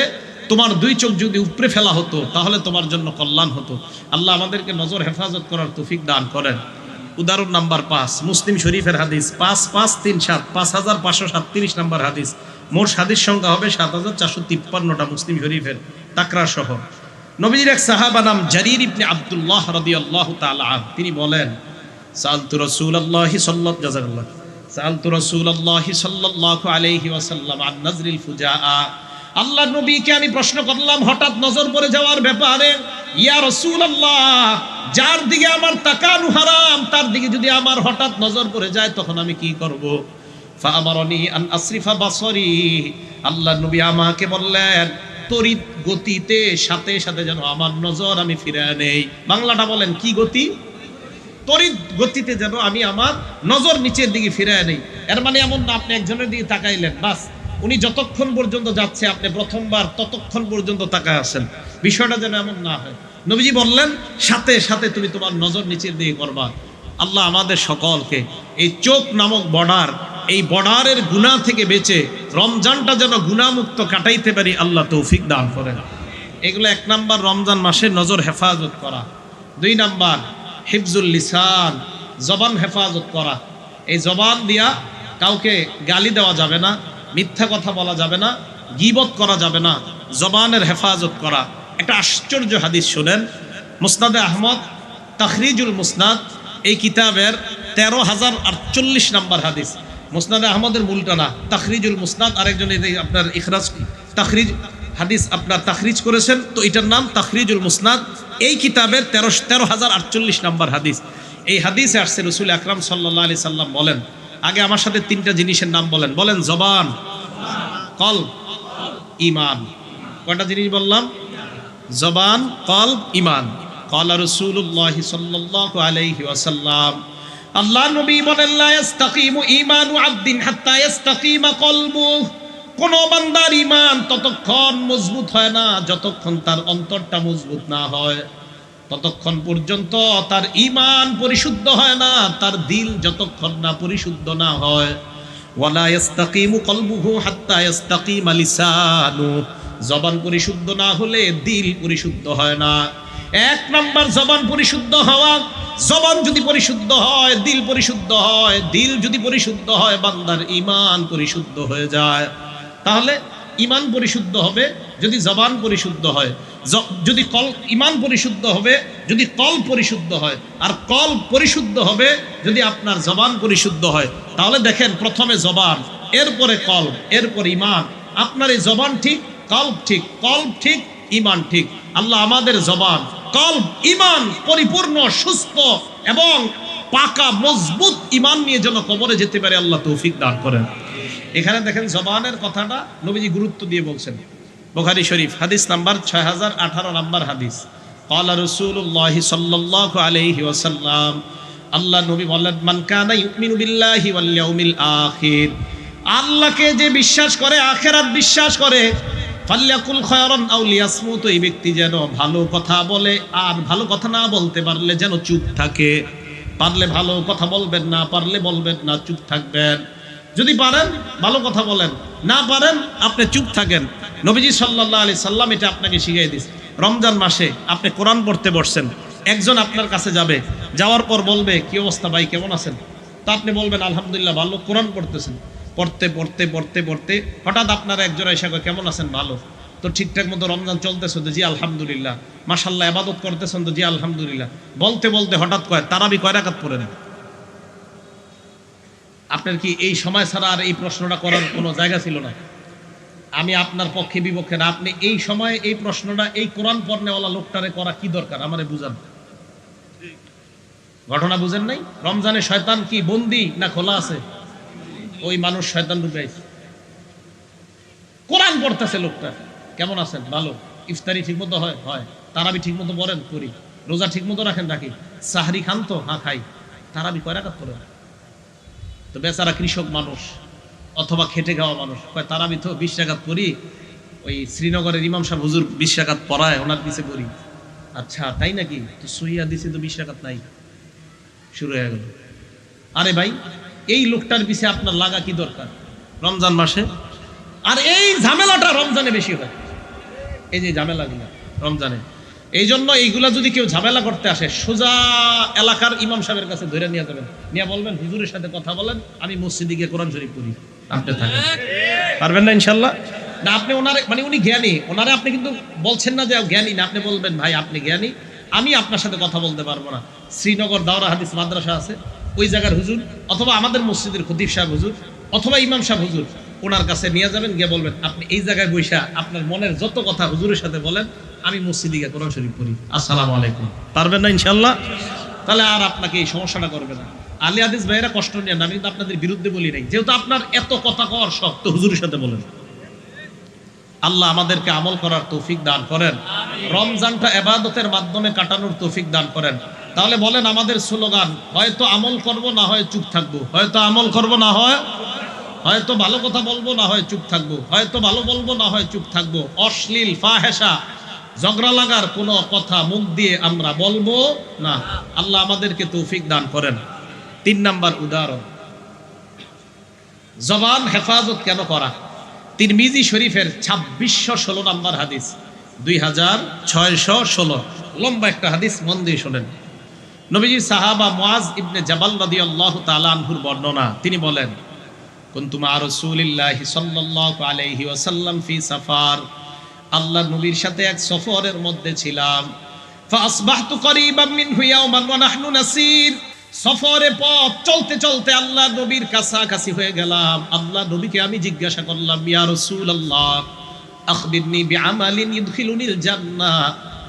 S1: তোমার দুই চোখ যদি উপড়ে ফেলা হতো তাহলে তোমার জন্য কল্যাণ হতো। আল্লাহ আমাদেরকে নজর হেফাজত করার তৌফিক দান করেন। উদাহরণ নাম্বার 5, মুসলিম শরীফের হাদিস 5537, 5537 নাম্বার হাদিস। মোট হাদিস সংখ্যা হবে 7453টা মুসলিম শরীফের তাকরার সহ। নবীজির এক সাহাবা নাম জারির ইবনে আব্দুল্লাহ রাদিয়াল্লাহু তাআলা আনহু, তিনি বলেন, সাআলতু রাসূলুল্লাহি সাল্লাল্লাহু আলাইহি ওয়াসাল্লাম আন নাজরিল ফুজাআ, আল্লাহর নবীকে আমি প্রশ্ন করলাম হঠাৎ নজর পড়ে যাওয়ার ব্যাপারে। ইয়া রাসূলুল্লাহ, যার দিকে আমার তাকানো হারাম তার দিকে যদি আমার হঠাৎ নজর পড়ে যায় তখন আমি কি করব? ফাআমারানি আন আসরিফা বাসরি, আল্লাহর নবী আমাকে বললেন তড়িৎ গতিতে সাথে সাথে যেন আমার নজর আমি ফিরিয়ে নেই। বাংলাটা বলেন কি গতি? তড়িৎ গতিতে যেন আমি আমার নজর নিচের দিকে ফিরিয়ে নেই। এর মানে এমন না আপনি একজনের দিকে তাকাইলেন, বাস উনি যতক্ষণ পর্যন্ত যাচ্ছে আপনি প্রথমবার ততক্ষণ পর্যন্ত তাকায় আছেন। বিষয়টা যেন এমন না হয়। নবীজি বললেন সাথে সাথে তুমি তোমার নজর নিচের দিকে করবা। আল্লাহ আমাদের সকলকে এই চোখ নামক বর্ডার, এই বর্ডারের গুনাহ থেকে বেঁচে রমজানটা যেন গুনাহমুক্ত কাটাইতে পারি, আল্লাহ তৌফিক দান করেন। এগুলো 1 নাম্বার রমজান মাসে নজর হেফাজত করা। 2 নাম্বার হিফজুল লিসান, জবান হেফাজত করা। এই জবান দিয়া কাউকে গালি দেওয়া যাবে না, মিথ্যা কথা বলা যাবে না, গীবত করা যাবে না, জবানের হেফাজত করা। একটা আশ্চর্য হাদিস শুনেন, মুসনাদে আহমদ তাখরিজুল মুসনাদ এই কিতাবের 13048 নাম্বার হাদিস। মুসনাদে আহমদের মূলটা না, তাখরিজুল মুসনাদ আরেকজন আপনার ইখরাজ তাখরিজ হাদিস আপনার তাখরিজ করেছেন, তো এটার নাম তাখরিজুল মুসনাদ। এই কিতাবের 13048 নাম্বার হাদিস। এই হাদিসে আসছে রাসূল আকরাম সাল্লাল্লাহু আলাইহি সাল্লাম বলেন, আগে আমার সাথে 3টা জিনিসের নাম বলেন। বলেন জবান, কলব, ঈমান। কয়টা জিনিস বললাম? জবান, কলব, ঈমান। ক্বালা রাসূলুল্লাহি সাল্লাল্লাহু আলাইহি ওয়াসাল্লাম, আল্লাহ নবী বলেন, লা ইস্তাকিমু ঈমানু আবদিন হাত্তা ইস্তাকিমা কলবুহু, কোন বান্দার ঈমান ততক্ষণ মজবুত হয় না যতক্ষণ তার অন্তরটা মজবুত না হয়, ততক্ষণ পর্যন্ত তার ঈমান পরিশুদ্ধ হয় না, তার দিল যতক্ষণ না পরিশুদ্ধ না হয়। ওয়ালা ইস্তাকিমু কলবুহু হাত্তা ইস্তাকিমা লিসানু, জবান পরিশুদ্ধ না হলে দিল পরিশুদ্ধ হয় না। 1 নাম্বার জবান পরিশুদ্ধ হওয়া। জবান যদি পরিশুদ্ধ হয়, দিল পরিশুদ্ধ হয়, দিল যদি পরিশুদ্ধ হয়, বান্দার ঈমান পরিশুদ্ধ হয়ে যায়। তাহলে ঈমান পরিশুদ্ধ হবে যদি জবান পরিশুদ্ধ হয়, যদি ঈমান পরিশুদ্ধ হবে যদি কলব পরিশুদ্ধ হয়, আর কলব পরিশুদ্ধ হবে যদি আপনার জবান পরিশুদ্ধ হয়। তাহলে দেখেন প্রথমে জবান, এরপরে কলব, এরপর ঈমান। আপনার এই জবান ঠিক, কলব ঠিক, কলব ঠিক, ঈমান ঠিক। আল্লাহ আমাদের জবান, কলব, ঈমান পরিপূর্ণ সুস্থ এবং পাকা মজবুত ঈমান নিয়ে যেন কবরে যেতে পারে, আল্লাহ তৌফিক দান করেন। এখানে দেখেন জবানের কথাটা নবীজি গুরুত্ব দিয়ে বলছেন। বুখারী শরীফ হাদিস নাম্বার 6018 নাম্বার হাদিস। ক্বালা রাসূলুল্লাহি সাল্লাল্লাহু আলাইহি ওয়াসাল্লাম, আল্লাহ নবী বলেন, মান কানা ইউমিনু বিল্লাহি ওয়াল ইয়াউমিল আখির, আল্লাহকে যে বিশ্বাস করে, আখিরাত বিশ্বাস করে, ফাল্যাকুল খায়রান আও লিয়াসমুত, এই ব্যক্তি যেন ভালো কথা বলে, আর ভালো কথা না বলতে পারলে যেন চুপ থাকে। পারলে ভালো কথা বলবেন, না পারলে বলবেন না, চুপ থাকবেন। যদি পারেন ভালো কথা বলেন, না পারেন আপনি চুপ থাকেন। নবীজি সাল্লাল্লাহু আলাইহি সাল্লাম এটা আপনাকে শিখিয়ে দিয়েছে। রমজান মাসে আপনি কোরআন পড়তে বসছেন, একজন আপনার কাছে যাবে, যাওয়ার পর বলবে কি অবস্থা ভাই, কেমন আছেন? তা আপনি বলবেন আলহামদুলিল্লাহ ভালো। কোরআন পড়তেছেন, পড়তে পড়তে পড়তে পড়তে হঠাৎ আপনার একজন এসে কয় কেমন আছেন? ভালো। তো ঠিকঠাক মতো রমজান চলতেছে তো? জি আলহামদুলিল্লাহ। মাশাআল্লাহ ইবাদত করতেছেন তো? জি আলহামদুলিল্লাহ। বলতে বলতে হঠাৎ কয় তারাবি কয় রাকাত পড়েন? আপনার কি এই সময় ছাড়া আর এই প্রশ্নটা করার কোনো জায়গা ছিল না? আমি আপনার পক্ষে বিপক্ষে না, আপনি এই সময় এই প্রশ্নটা এই কোরআন পড়নেওয়ালা লোকটারে করা কি দরকার আমারে বুঝান। ঘটনা বুঝেন নাই? রমজানে শয়তান কি বন্দি না খোলা আছে? ওই মানুষ শয়তান ঢুকাইছে। কোরআন পড়তেছে লোকটা, কেমন আছেন? ভালো। ইফতারি ঠিক মতো হয়? হয়। তারাবি ঠিক মতো পড়েন? করি। রোজা ঠিক মতো রাখেন? রাখি। সাহরি খান তো? হ্যাঁ খাই। তারাবি কয় রাকাত পড়েন? তো বেচারা কৃষক মানুষ অথবা খেটে খাওয়া মানুষ কয় তারাবি তো 20 রাকাত পড়ি, ওই শ্রীনগরের ইমাম সাহেব হুজুর 20 রাকাত পড়ায়, ওনার পিছে পড়ি। আচ্ছা তাই নাকি? তো সহিয়া দিছি তো 20 রাকাত নাই। শুরু হয়ে গেল। আরে ভাই, এই লোকটার পিছে আপনার লাগা কি দরকার রমজান মাসে? আর এই ঝামেলাটা রমজানে বেশি হয়, এই যে ঝামেলাগুলো রমজানে। এই জন্য এইগুলা যদি কেউ ঝামেলা করতে আসে, সোজা এলাকার ইমাম সাহেবের কাছে ধরে নিয়ে যাবেন, নিয়ে বলবেন হুজুরের সাথে কথা বলেন, আমি মসজিদে গিয়ে কোরআন শরীফ পড়ি। আপনি থাকেন, পারবেন না ইনশাল্লাহ? না আপনি ওনারে, মানে উনি জ্ঞানী, ওনারে আপনি কিন্তু বলছেন না যে জ্ঞানী না, আপনি বলবেন ভাই আপনি জ্ঞানী, আমি আপনার সাথে কথা বলতে পারবো না। শ্রীনগর দাওরা হাদিস মাদ্রাসা আছে, ওই জায়গার হুজুর অথবা আমাদের মসজিদের খতিব সাহেব হুজুর অথবা ইমাম সাহেব হুজুর, ওনার কাছে নিয়ে যাবেন, গিয়ে বলবেন আপনি এই জায়গায় বৈশা আপনার মনের যত কথা হুজুরের সাথে বলেন, আমি মসজিদে গিয়ে কোরআন শরীফ পড়ি। আসসালামু আলাইকুম। পারবেন না ইনশাল্লাহ? তাহলে আর আপনাকে এই সমস্যাটা করবে না। আলী হাদিস ভাইয়েরা কষ্ট নিয়ে না, আমি কিন্তু আপনাদের বিরুদ্ধে বলি নাই, যেহেতু আপনার এত কথা কওয়ার শখ, তো হুজুরের সাথে বলেন। আল্লাহ আমাদেরকে আমল করার তৌফিক দান করেন, রমজানটা ইবাদতের মাধ্যমে কাটানোর তৌফিক দান করেন। তাহলে বলেন আমাদের স্লোগান, হয়তো আমল করব না হয় চুপ থাকবো, হয়তো আমল করব না হয়, হয়তো ভালো কথা বলবো না হয় চুপ থাকবো, হয়তো ভালো বলবো না হয় চুপ থাকবো। অশ্লীল ফাহেসা ঝগড়া লাগার কোনো কথা মুখ দিয়ে আমরা বলবো না। আল্লাহ আমাদেরকে তৌফিক দান করেন। 3 নাম্বার উদাহরণ, জবান হেফাজত কেন করা। তিরমিজি শরীফের 2616 নাম্বার হাদিস, 2616, লম্বা একটা হাদিস, মন দিয়ে শোনেন। নবীজি সাহাবা মুআজ ইবনে জাবাল রাদিয়াল্লাহু তাআলা আনহুর বর্ণনা, তিনি বলেন কুনতু মা রাসূলিল্লাহি সাল্লাল্লাহু আলাইহি ওয়াসাল্লাম ফি সাফার, আল্লাহ নবীর সাথে এক সফরের মধ্যে ছিলাম। ফাসবাহতু করিবাম মিনহু ইয়াওমান ওয়া নাহনু নাসির, সফরে পথ চলতে চলতে আল্লাহ নবীর কাছাকাছি হয়ে গেলাম। আল্লাহ নবীকে আমি জিজ্ঞাসা করলাম, ইয়া রাসূলুল্লাহ আখবিরনি বিআমালিন ইদখিলুনিল জান্নাহ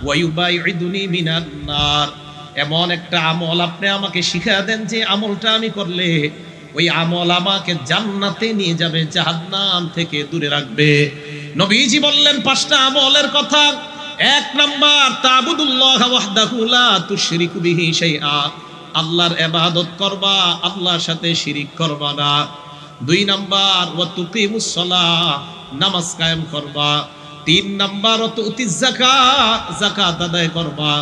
S1: ওয়া ইউবাইদুনি মিনান নার, এমন একটা আমল আপনি আমাকে শিখিয়ে দেন যে আমলটা আমি করলে ওই আমল আমাকে জান্নাতে নিয়ে যাবে, জাহান্নাম থেকে দূরে রাখবে। নবীজি বললেন 5টা আমলের কথা। 1 নাম্বার, তা'বুদুল্লাহ ওয়াহদাহু লা তুশরিকু বিহি শাইআ, আল্লাহর ইবাদত করবা, আল্লাহর সাথে শিরিক করবা না। 2 নাম্বার, ওয়া তুকিমুস সালাহ, নামাজ কায়েম করবা। 3 নাম্বার, ওয়া তুতিজ যাকাত, যাকাত আদায় করবা।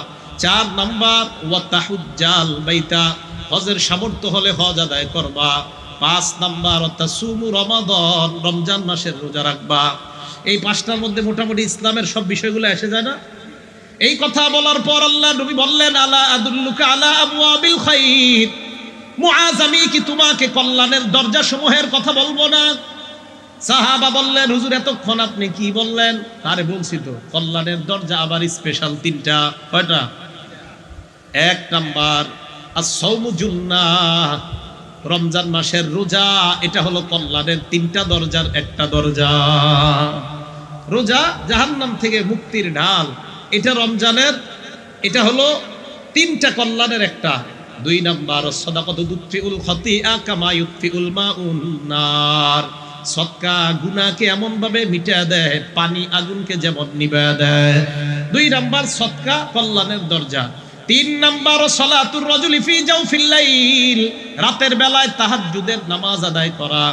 S1: 4 নাম্বার, ওয়া তাহুজ্জাল বাইতা, হজের সামর্থ্য হলে হজ আদায় করবা। 5 নাম্বার, ওয়া তাসুমু রমাদান, রমজান মাসের রোজা রাখবা। এই 5টার মধ্যে মোটামুটি ইসলামের সব বিষয়গুলো এসে যায় না? এই কথা বলার পর আল্লাহ নবী বললেন, আলা আদুল্লুকা আলা আবওয়াবিল খাইর, মুআজ আমি কি তোমাকে কল্যাণের দরজা সমূহের কথা বলবো না? সাহাবা বললেন, হুজুর এতক্ষণ আপনি কি বললেন? আরে বলছি তো, কল্যাণের দরজা আবার স্পেশাল 3টা। কয়টা? 1 নাম্বার, আস-সাওমু জুন্নাহ, রমজান মাসের রোজা, এটা হলো কল্যাণের 3টা দরজার একটা দরজা। রোজা জাহান্নাম থেকে মুক্তির ঢাল, এটা রমজানের, এটা হলো 3টা কল্যাণের একটা। 2 নাম্বার, সাদাকাতু তুতফিউল খাতিআ কামা ইউতফিউল মাউন নার, সদকা গুনাহকে এমন ভাবে মিটায় দেয়, পানি আগুনকে যেমন নিভায় দেয়। 2 নাম্বার সদকা কল্যাণের দরজা। 3 নাম্বার, সালাতুর রাজুলি ফি জাওফিল লাইল, রাতের বেলায় তাহাজ্জুদের নামাজ আদায় করা।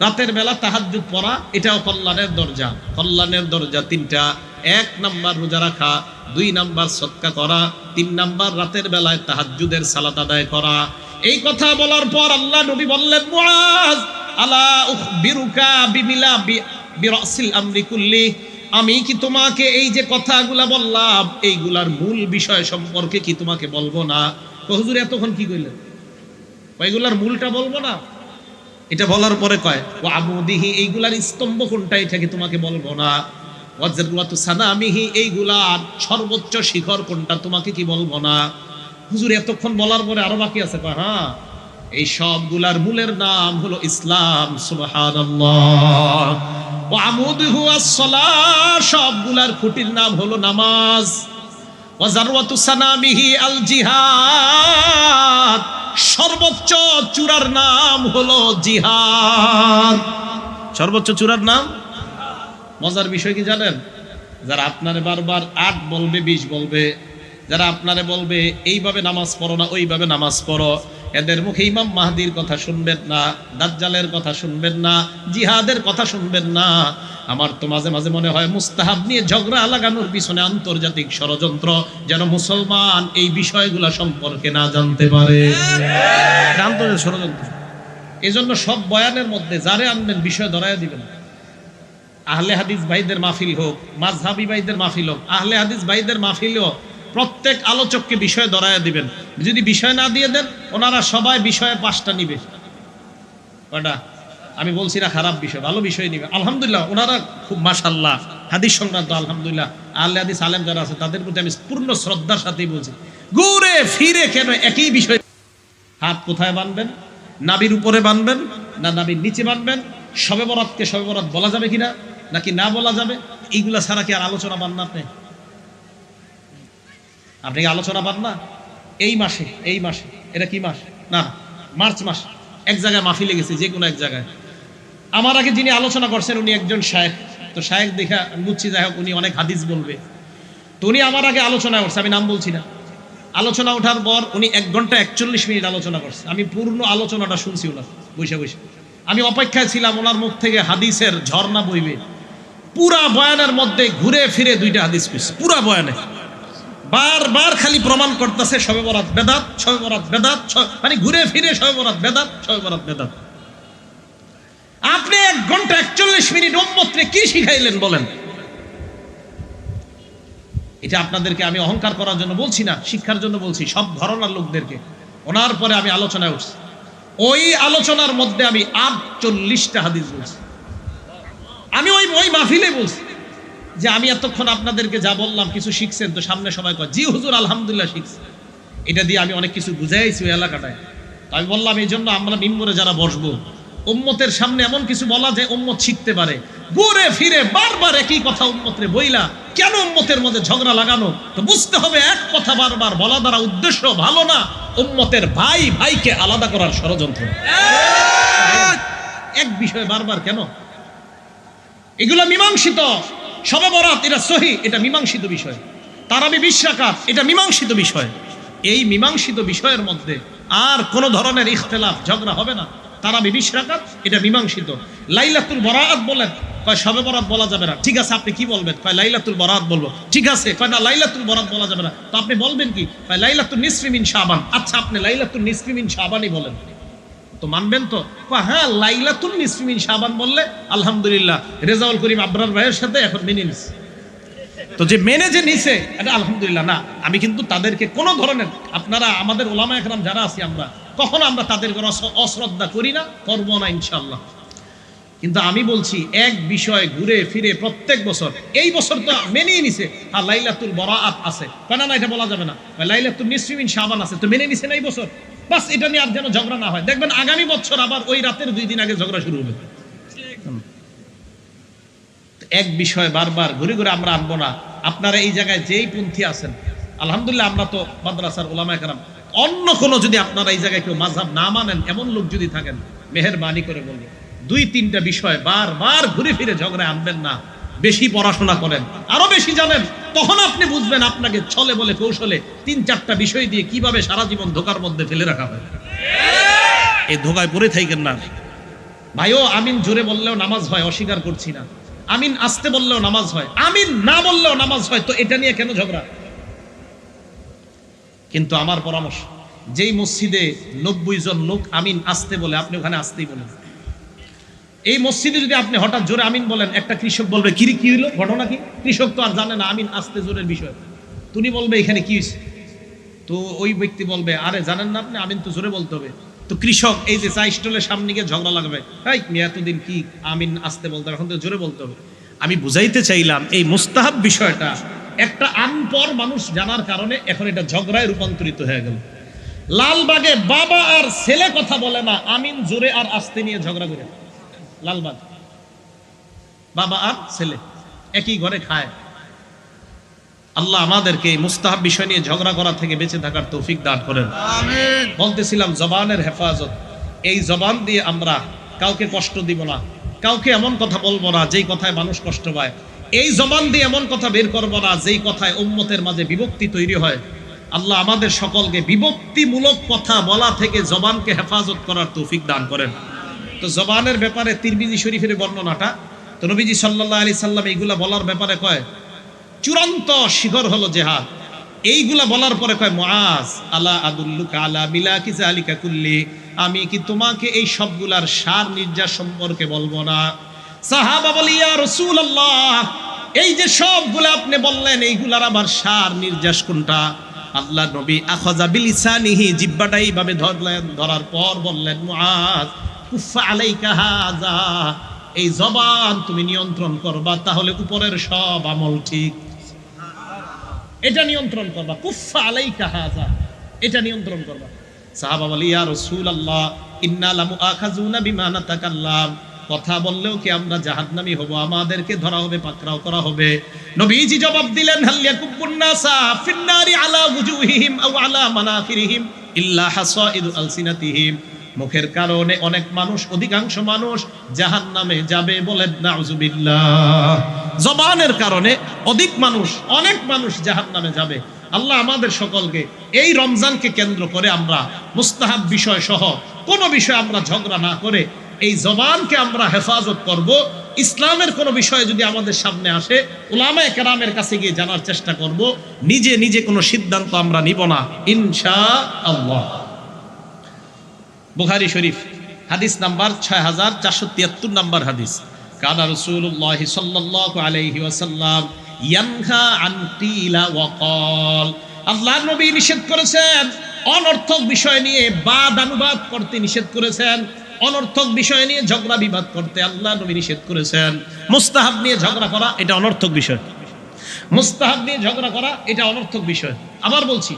S1: রাতের বেলা তাহাজ্জুদ পড়া, এটাও কল্যাণের দরজা। কল্যাণের দরজা তিনটা: 1 নাম্বার রোজা রাখা, 2 নাম্বার সদকা করা, 3 নাম্বার রাতের বেলায় তাহাজ্জুদের সালাত আদায় করা। এই কথা বলার পর আল্লাহ নবী বললেন, মুআজ, আলা উখবিরুকা বিমিলা বিরাসিল আমরি কুল্লি, আমি কি তোমাকে এই যে কথাগুলা বললাম এইগুলার মূল বিষয় সম্পর্কে কি তোমাকে বলবো না? হুজুর এতক্ষণ কি কইলেন? এইগুলার মূলটা বলবো না? এটা বলার পরে কয়, ওয়া আমুদিহি, এইগুলার স্তম্ভ কোনটা এটা কি তোমাকে বলবো না? ওয়াজরাতু সানামিহি, এইগুলার সর্বোচ্চ শিখর কোনটা তোমাকে কি বলবো না? হুজুর এতক্ষণ বলার পরে আরো বাকি আছে। কয়, হ্যাঁ, এই সবগুলার মূলের নাম হলো ইসলাম। সুবহানাল্লাহ। ওয়া আমুদুহু আস-সালাহ, সবগুলার খুঁটির নাম হলো নামাজ। ওয়া জারওয়াতু সানামিহি আল জিহাদ, সর্বোচ্চ চূড়ার নাম হলো জিহাদ। সর্বোচ্চ চূড়ার নাম। মজার বিষয় কি জানেন? যারা আপনারে বারবার 8 বলবে, 20 বলবে, যারা আপনারে বলবে এইভাবে নামাজ পড়ো না, ওইভাবে নামাজ পড়ো, এদের মুখে ইমাম মাহদির কথা শুনবেন না, দাজ্জালের কথা শুনবেন না, জিহাদের কথা শুনবেন না। আমার তো মাঝে মাঝে মনে হয় মুস্তাহাব নিয়ে ঝগড়া লাগানোর পিছনে আন্তর্জাতিক ষড়যন্ত্র, যেন মুসলমান এই বিষয়গুলো সম্পর্কে না জানতে পারে। আন্তর্জাতিক ষড়যন্ত্র। এই জন্য সব বয়ানের মধ্যে যারে আনবেন বিষয় ধরাইয়া দিবেন। আহলে হাদিস ভাইদের মাহফিল হোক, মাযহাবী ভাইদের মাহফিল হোক, আহলে হাদিস ভাইদের মাহফিল হোক, প্রত্যেক আলোচককে বিষয় ধরাইয়া দিবেন। যদি বিষয় না দিয়ে দেন, ওনারা সবাই বিষয়ে 5টা নিবে। কয়টা? আমি বলছি না খারাপ বিষয়, ভালো বিষয় নিবে। আলহামদুলিল্লাহ, ওনারা খুব মাশাআল্লাহ হাদিস সংক্রান্ত, আলহামদুলিল্লাহ আহলে হাদিস আলেম যারা আছে তাদের প্রতি আমি পূর্ণ শ্রদ্ধার সাথেই বলছি, ঘুরে ফিরে কেন একই বিষয়। হাত কোথায় বাঁধবেন? নাভির উপরে বাঁধবেন না নাভির নিচে বাঁধবেন? শবে বরাতকে শবে বরাত বলা যাবে কিনা, নাকি না বলা যাবে? এইগুলা ছাড়া কি আর আলোচনা পান না আপনি? আপনি কি আলোচনা পান না? এই মাসে এটা কি মাস? না, মার্চ মাস। এক জায়গায় মাহফিলে গেছি, যে কোনো এক জায়গায়। আমার আগে যিনি আলোচনা করছেন উনি একজন শায়েখ। তো শায়েখ দেখা বুঝছি, যাই হোক উনি অনেক হাদিস বলবে। তো উনি আমার আগে আলোচনা করছে, আমি নাম বলছি না। আলোচনা ওঠার পর উনি 1 ঘন্টা 41 মিনিট আলোচনা করছে। আমি পূর্ণ আলোচনাটা শুনছি ওনার বসে বসে। আমি অপেক্ষায় ছিলাম ওনার মুখ থেকে হাদিসের ঝর্ণা বইবে। পুরা বয়ানের মধ্যে ঘুরে ফিরে 2টা হাদিস কইছে। পুরা বয়ানে বারবার খালি প্রমাণ করতেছে শবে বরাত বেদাত, শবে বরাত বেদাত, মানে ঘুরে ফিরে শবে বরাত বেদাত, শবে বরাত বেদাত। আপনি 1 ঘন্টা 41 মিনিট উম্মতকে কি শিখাইলেন বলেন? এটা আপনাদেরকে আমি অহংকার করার জন্য বলছি না, শিক্ষার জন্য বলছি, সব ঘরানার লোকদেরকে। ওনার পরে আমি আলোচনায় উঠছি। ওই আলোচনার মধ্যে আমি 48টা হাদিস বলছি। আমি ওই মাহফিলে বলছি যে আমি এতক্ষণ আপনাদেরকে যা বললাম কিছু শিখছেন তো? সামনে সবাই কয়, জি হুজুর আলহামদুলিল্লাহ শিখছি। এটা দিয়ে আমি অনেক কিছু বুঝাইছি ওই এলাকাটায়। তো আমি বললাম এই জন্য আমরা মিম্বরে যারা বসবো, উম্মতের সামনে এমন কিছু বলা যে উম্মত শিখতে পারে। ঘুরে ফিরে বারবার একই কথা উম্মতের বইলা কেন উম্মতের মধ্যে ঝগড়া লাগানো? তো বুঝতে হবে এক কথা বারবার বলা দ্বারা উদ্দেশ্য ভালো না, উম্মতের ভাই ভাইকে আলাদা করার ষড়যন্ত্র। এক বিষয় বারবার কেন? এগুলো মীমাংসিত। শবে বরাত এটা সহি, এটা মীমাংসিত বিষয়। তারাবি 20 রাকাত, এটা মীমাংসিত বিষয়। এই মীমাংসিত বিষয়ের মধ্যে আর কোন ধরনের ইখতিলাফ ঝগড়া হবে না। তারাবি 20 রাকাত, এটা মীমাংসিত। লাইলাতুল বরাত বলেন, কয় শবে বরাত বলা যাবে না। ঠিক আছে, আপনি কি বলবেন? কয় লাইলাতুল বরাত বলবো। ঠিক আছে, কয় না লাইলাতুল বরাত বলা যাবে না। তো আপনি বলবেন কি? কয় লাইলাতুল নিসফি মিন শাবান। আচ্ছা, আপনি লাইলাতুল নিসফি মিন শাবানই বলেন, তো মানবেন তো? হ্যাঁ, লাইলাতুল নিসফি মিন শাবান বললে আলহামদুলিল্লাহ। রেজাউল করিম আবরার ভাইয়ের সাথে এখন মেনে নিছে। তো যে মেনে যে নিছে এটা আলহামদুলিল্লাহ। না, আমি কিন্তু তাদেরকে কোনো ধরনের, আপনারা আমাদের ওলামা একরাম যারা আছি আমরা, কখনো আমরা তাদের অশ্রদ্ধা করি না, করবো না ইনশাআল্লাহ। কিন্তু আমি বলছি এক বিষয় ঘুরে ফিরে প্রত্যেক বছর, এই বছর তো মেনেই নিছে, হ্যাঁ লাইলাতুল বরাত আছে, কেন না এটা বলা যাবে না? লাইলাতুল নিসফি মিন শাবান আছে, তো মেনে নিছে না এই বছর। বাস, এটা নিয়ে আর যেন ঝগড়া না হয়। দেখবেন আগামী বছর আবার ওই রাতের 2 দিন আগে ঝগড়া শুরু হবে। এক বিষয় বারবার ঘুরে ঘুরে আমরা আনবো না। আপনারা এই জায়গায় যেই পন্থী আছেন, আলহামদুলিল্লাহ আমরা তো মাদ্রাসার উলামায়ে কেরাম, অন্য কোনো যদি আপনারা এই জায়গায় কেউ মাযহাব না মানেন এমন লোক যদি থাকেন, মেহেরবানি করে বলবো 2-3টা বিষয় বারবার ঘুরে ফিরে ঝগড়ায় আনবেন না। বেশি পড়াশোনা করেন, আরো বেশি জানেন, তখন আপনি বুঝবেন আপনাকে ছলে বলে কৌশলে 3-4টা বিষয় দিয়ে কিভাবে সারা জীবন ধোকার মধ্যে ফেলে রাখা হয়। এই ধোকায় পড়ে থাকেন না। ভাইও আমিন জোরে বললেও নামাজ হয়, অস্বীকার করছি না। আমিন আস্তে বললেও নামাজ হয়, আমিন না বললেও নামাজ হয়। তো এটা নিয়ে কেন ঝগড়া? কিন্তু আমার পরামর্শ, যেই মসজিদে 90 জন লোক আমিন আস্তে বলে, আপনি ওখানে আস্তেই বলেন। এই মসজিদে যদি আপনি হঠাৎ জোরে আমিন বলেন, একটা কৃষক বলবে কি হলো, ঘটনা কি? কৃষক তো আর জানে না আমিন আস্তে জোরের বিষয়। তুমি বলবে এখানে কি হয়েছে, তো ওই ব্যক্তি বলবে আরে জানেন না আপনি, আমিন তো জোরে বলতে হবে। তো কৃষক এই যে চা স্টলের সামনে গিয়ে ঝগড়া লাগবে, এই এতদিন কি আমিন আস্তে বলতে, এখন তো জোরে বলতে হবে। আমি বুঝাইতে চাইলাম এই মুস্তাহাব বিষয়টা একটা আনপড় মানুষ জানার কারণে এখন এটা ঝগড়ায় রূপান্তরিত হয়ে গেল। লালবাগে বাবা আর ছেলে কথা বলে না, আমিন জোরে আর আস্তে নিয়ে ঝগড়া করে। লালবাগ বাবা আর ছেলে একই ঘরে খায়। আল্লাহ আমাদেরকে এই মুস্তাহাব বিষয় নিয়ে ঝগড়া করা থেকে বেঁচে থাকার তৌফিক দান করেন, আমিন। বলতেছিলাম জবানের হেফাজত। এই জবান দিয়ে আমরা কাউকে কষ্ট দিব না, কাউকে এমন কথা বলবো না যেই কথায় মানুষ কষ্ট পায়। এই জবান দিয়ে এমন কথা বের করবো না যেই কথায় উম্মতের মাঝে বিভক্তি তৈরি হয়। আল্লাহ আমাদের সকলকে বিভক্তিমূলক কথা বলা থেকে জবানকে হেফাজত করার তৌফিক দান করেন। তো জবানের ব্যাপারে তিরমিজি শরীফের বর্ণনাটা, তো নবীজি সাল্লাল্লাহু আলাইহি সাল্লাম এইগুলা বলার ব্যাপারে কয় চূড়ান্ত শিখর হলো জিহাদ। এইগুলা বলার পরে কয় মুআজ আলা আদুল্লুকা আলা মিলাকি যালিকা কুল্লি, আমি কি তোমাকে এই সবগুলার সার নির্যাস সম্পর্কে বলবো না? সাহাবা বলে ইয়া রাসূলুল্লাহ, এই যে সবগুলা আপনি বললেন এইগুলার আবার সার নির্যাস কোনটা? আল্লাহ নবী আখাযা বিলিসানিহি, জিহ্বাটা এইভাবে ধরলেন, ধরার পর বললেন মুআজ কুফা আলাইকা হাযা, এই জবান তুমি নিয়ন্ত্রণ করবা, তাহলে উপরের সব আমল ঠিক। এটা নিয়ন্ত্রণ করবা, কুফা আলাইকা হাযা, এটা নিয়ন্ত্রণ করবা। সাহাবা বলে ইয়া রাসূলুল্লাহ ইন্না লামুআখাযুনা বিমা নাতাকাল্লাম, কথা বললেও কি আমরা জাহান্নামী হব, আমাদেরকে ধরা হবে, পাকড়াও করা হবে। নবীজি জবাব দিলেন হাল ইয়াকুবুন নাসা ফিন্নারি আলা ওয়ুজুহিহিম আও আলা মানাখিরিহিম ইল্লা হাসাইদু আলসিনাতিহিম, মুখের কারণে অনেক মানুষ, অধিকাংশ মানুষ জাহান্নামে যাবে, বলেন নাউযুবিল্লাহ। জবানের কারণে অনেক মানুষ জাহান্নামে যাবে। আল্লাহ আমাদের সকলকে এই রমজানকে কেন্দ্র করে আমরা মুস্তাহাব বিষয় সহ কোন বিষয় আমরা ঝগড়া না করে এই জবানকে আমরা হেফাজত করব। ইসলামের কোন বিষয় যদি আমাদের সামনে আসে, উলামায়ে কেরামের কাছে গিয়ে জানার চেষ্টা করব, নিজে নিজে কোনো সিদ্ধান্ত আমরা নিব না ইনশাআল্লাহ। বুখারী শরীফ হাদিস নাম্বার 6473 নাম্বার হাদিস, কানা রাসূলুল্লাহ সাল্লাল্লাহু আলাইহি ওয়াসাল্লাম ইয়ানহা আন কিলা ওয়া ক্বাল, আল্লাহর নবী নিষেধ করেছেন অনর্থক বিষয় নিয়ে বাদানুবাদ করতে, নিষেধ করেছেন অনর্থক বিষয় নিয়ে ঝগড়া বিবাদ করতে, আল্লাহর নবী নিষেধ করেছেন। মুস্তাহাব নিয়ে ঝগড়া করা এটা অনর্থক বিষয়, মুস্তাহাব নিয়ে ঝগড়া করা এটা অনর্থক বিষয়। আবার বলছি,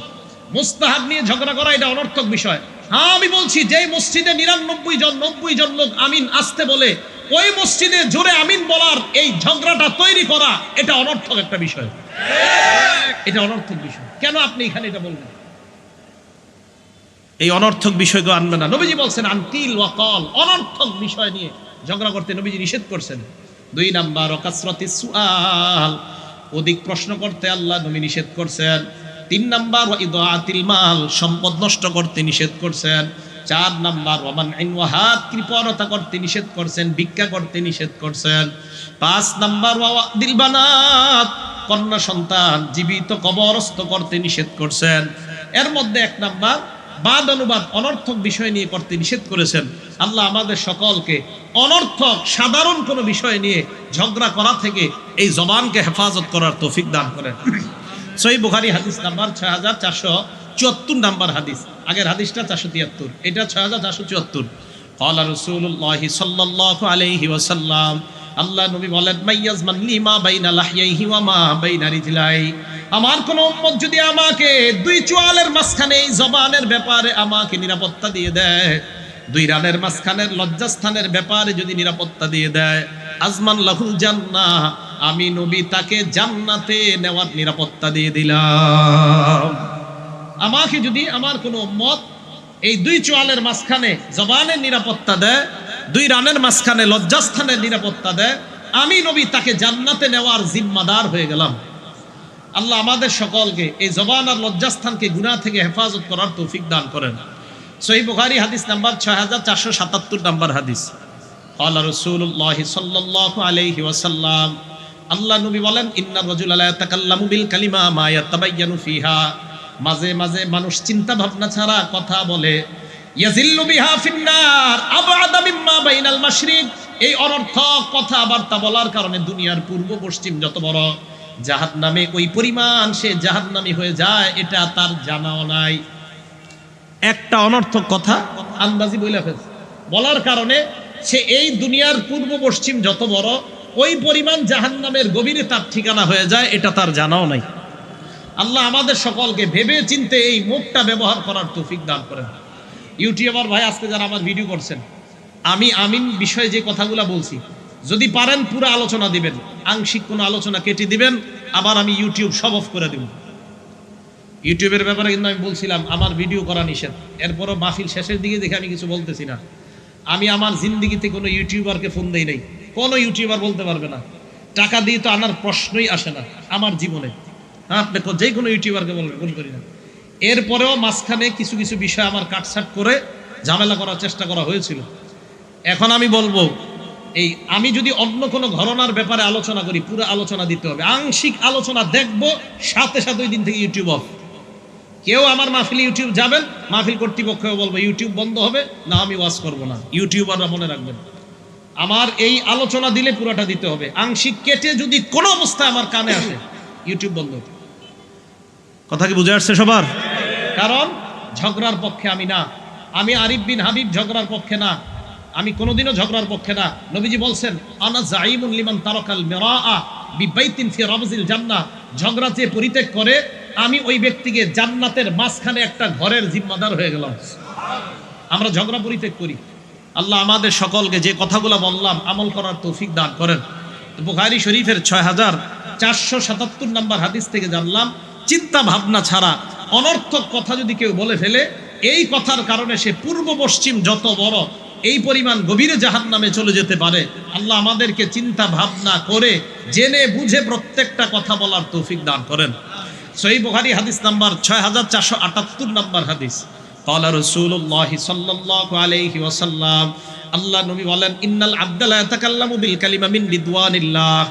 S1: মুস্তাহাব নিয়ে ঝগড়া করা এটা অনর্থক বিষয়। হ্যাঁ, আমি বলছি যে মসজিদে 90 জন লোক আমিন আসতে বলে, ওই মসজিদে জোরে আমিন বলার এই ঝগড়াটা তৈরি করা এটা অনর্থক একটা বিষয়, এটা অনর্থক বিষয়। কেন আপনি এখানে এটা বলবেন? এই অনর্থক বিষয়কে আনবে না। নবীজি বলছেন আনকিল ওয়া ক্বাল, অনর্থক বিষয় নিয়ে ঝগড়া করতে নবীজি নিষেধ করছেন। 2 নাম্বার ওয়াকাসরাতিস সুআল, অধিক প্রশ্ন করতে আল্লাহ নবী নিষেধ করছেন। 3 নাম্বার ওয়া ইদাআতিল মাল, সম্পদ নষ্ট করতে নিষেধ করছেন। 4 নাম্বার ওয়া মানইন ওয়া হাত, কৃপণতা করতে নিষেধ করছেন, ভিক্ষা করতে নিষেধ করছেন। 5 নাম্বার ওয়া ওয়াদিল বানাত, কন্যা সন্তান জীবিত কবরস্থ করতে নিষেধ করছেন। এর মধ্যে 1 নাম্বার বাদ অনুবাদ অনর্থক বিষয় নিয়ে করতে নিষেধ করেছেন। আল্লাহ আমাদের সকলকে অনর্থক সাধারণ কোনো বিষয় নিয়ে ঝগড়া করা থেকে এই জবানকে হেফাজত করার তৌফিক দান করেন। সহিহ বুখারী হাদিস নাম্বার 6474 নাম্বার হাদিস, আগের হাদিসটা 473, এটা 6474। ক্বালা রাসূলুল্লাহ সাল্লাল্লাহু আলাইহি ওয়াসাল্লাম, আল্লাহ নবী বলেন মাইয়াজমান লিমা বাইনা লাহইহি ওয়া মা বাইনা রিজলাই, আমার কোন উম্মত যদি আমাকে 2 চোয়ালের মাঝখানে এই জবানের ব্যাপারে আমাকে নিরাপত্তা দিয়ে দেয়, 2 রানের মাঝখানের লজ্জাস্থানের ব্যাপারে যদি নিরাপত্তা দিয়ে দেয়, আজমান লাহুল জান্নাহ, আমি নবী তাকে জান্নাতে নেওয়ার নিরাপত্তা দিয়ে দিলাম। আমাকে যদি আমার কোন উম্মত এই 2 চোয়ালের মাঝখানে জবানের নিরাপত্তা দেয়, 2 রানের মাঝখানে লজ্জাস্থানের নিরাপত্তা দেয়, আমি নবী তাকে জান্নাতে নেওয়ার জিম্মাদার হয়ে গেলাম। আল্লাহ আমাদের সকলকে এই জবান আর লজ্জাস্থানকে গুনাহ থেকে হেফাজত করার তৌফিক দান করেন। সহিহ বুখারী হাদিস নাম্বার 6477 নাম্বার হাদিস। ক্বালা রাসূলুল্লাহ সাল্লাল্লাহু আলাইহি ওয়াসাল্লাম, আল্লাহ নবী বলেন, ইন্নার রাজুলা লা ইয়াতাকাল্লামু বিল কালিমা মা ইয়াতাবায়্যানু ফিহা, মাঝে মাঝে মানুষ চিন্তা ভাবনা ছাড়া কথা বলে, ইয়াজিল্লু বিহা ফিন্নার আবআদা মিম্মা বাইনাল মাশরিক, এই অনর্থক কথাবার্তা বলার কারণে দুনিয়ার পূর্ব পশ্চিম যত বড় জাহান্নামে ওই পরিমাণ সে জাহান্নামী হয়ে যায়, এটা তার জানাও নাই। একটা অনর্থক কথা আন্দাজি বইলা ফেলছে, বলার কারণে সে এই দুনিয়ার পূর্ব পশ্চিম যত বড় ওই পরিমাণ জাহান্নামের গভীরে তার ঠিকানা হয়ে যায়, এটা তার জানাও নাই। আল্লাহ আমাদের সকলকে ভেবে চিনতে এই মুখটা ব্যবহার করার তৌফিক দান করেন। ইউটিউবার ভাই আজকে যারা আমার ভিডিও করছেন, আমি আমিন বিষয়ে যে কথাগুলো বলছি, যদি পারেন পুরো আলোচনা দিবেন, আংশিক কোনো আলোচনা কেটে দিবেন, আবার আমি ইউটিউব সব অফ করে দেব। ইউটিউবের ব্যাপারে কিন্তু আমি বলছিলাম আমার ভিডিও করা নিষেধ, এরপরও মাহফিল শেষের দিকে দেখে আমি কিছু বলতেছি না। আমি আমার জিন্দিগিতে কোনো ইউটিউবারকে ফোন দেই নাই, কোনো ইউটিউবার বলতে পারবে না, টাকা দিয়ে তো আনার প্রশ্নই আসে না আমার জীবনে। হ্যাঁ, আপনি যে কোনো ইউটিউবারকে বলবেন, ফোন করি না। এরপরেও মাঝখানে কিছু কিছু বিষয় আমার কাটছাট করে ঝামেলা করার চেষ্টা করা হয়েছিল। এখন আমি বলবো, এই আমি যদি অন্য কোনো ঘটনার ব্যাপারে আলোচনা করি, পুরো আলোচনা দিতে হবে। আংশিক আলোচনা দেখবো, সাথে সাথে ওই দিন থেকে ইউটিউব অফ। কেউ আমার মাহফিলে ইউটিউব যাবেন, মাহফিল কর্তৃপক্ষও বলবো ইউটিউব বন্ধ হবে না, আমি ওয়াজ করবো না। ইউটিউবাররা মনে রাখবেন, আমার এই আলোচনা দিলে পুরোটা দিতে হবে। আংশিক কেটে যদি কোনো অবস্থায় আমার কানে আসে, ইউটিউব বন্ধ হবে। কথা কি বুঝে আসছে সবার? কারণ ঝগড়ার পক্ষে আমি না, আমি আরিফ বিন হাবিব ঝগড়ার পক্ষে না, আমি কোনোদিনও ঝগড়ার পক্ষে না। নবীজি বলছেন, আনা জাইমুন লিমান তারাকাল মিরাআ বিবাইতিন ফি রাবজিল জান্নাহ, ঝগড়া যে পরিত্যাগ করে আমি ওই ব্যক্তিকে জান্নাতের মাঝখানে একটা ঘরের জিম্মাদার হয়ে গেলাম। আমরা ঝগড়া পরিত্যাগ করি। আল্লাহ আমাদের সকলকে যে কথাগুলো বললাম আমল করার তৌফিক দান করেন। বুখারী শরীফের 6477 নম্বর হাদিস থেকে জানলাম, চিন্তা ভাবনা ছাড়া অনর্থক কথা যদি কেউ বলে ফেলে, এই কথার কারণে সে পূর্ব পশ্চিম যত বড় এই পরিমাণ গভীরে জাহান্নামে চলে যেতে পারে। আল্লাহ আমাদেরকে চিন্তা ভাবনা করে জেনে বুঝে প্রত্যেকটা কথা বলার তৌফিক দান করেন। সহিহ বুখারী হাদিস নাম্বার 6478 নম্বর হাদিস, ক্বালা রাসূলুল্লাহ সাল্লাল্লাহু আলাইহি ওয়াসাল্লাম, আল্লাহ নবী বলেন, ইন্নাল আবদা লা ইয়াতাকাল্লামু বিল কালিমা মিন রিদওয়ানিল্লাহ,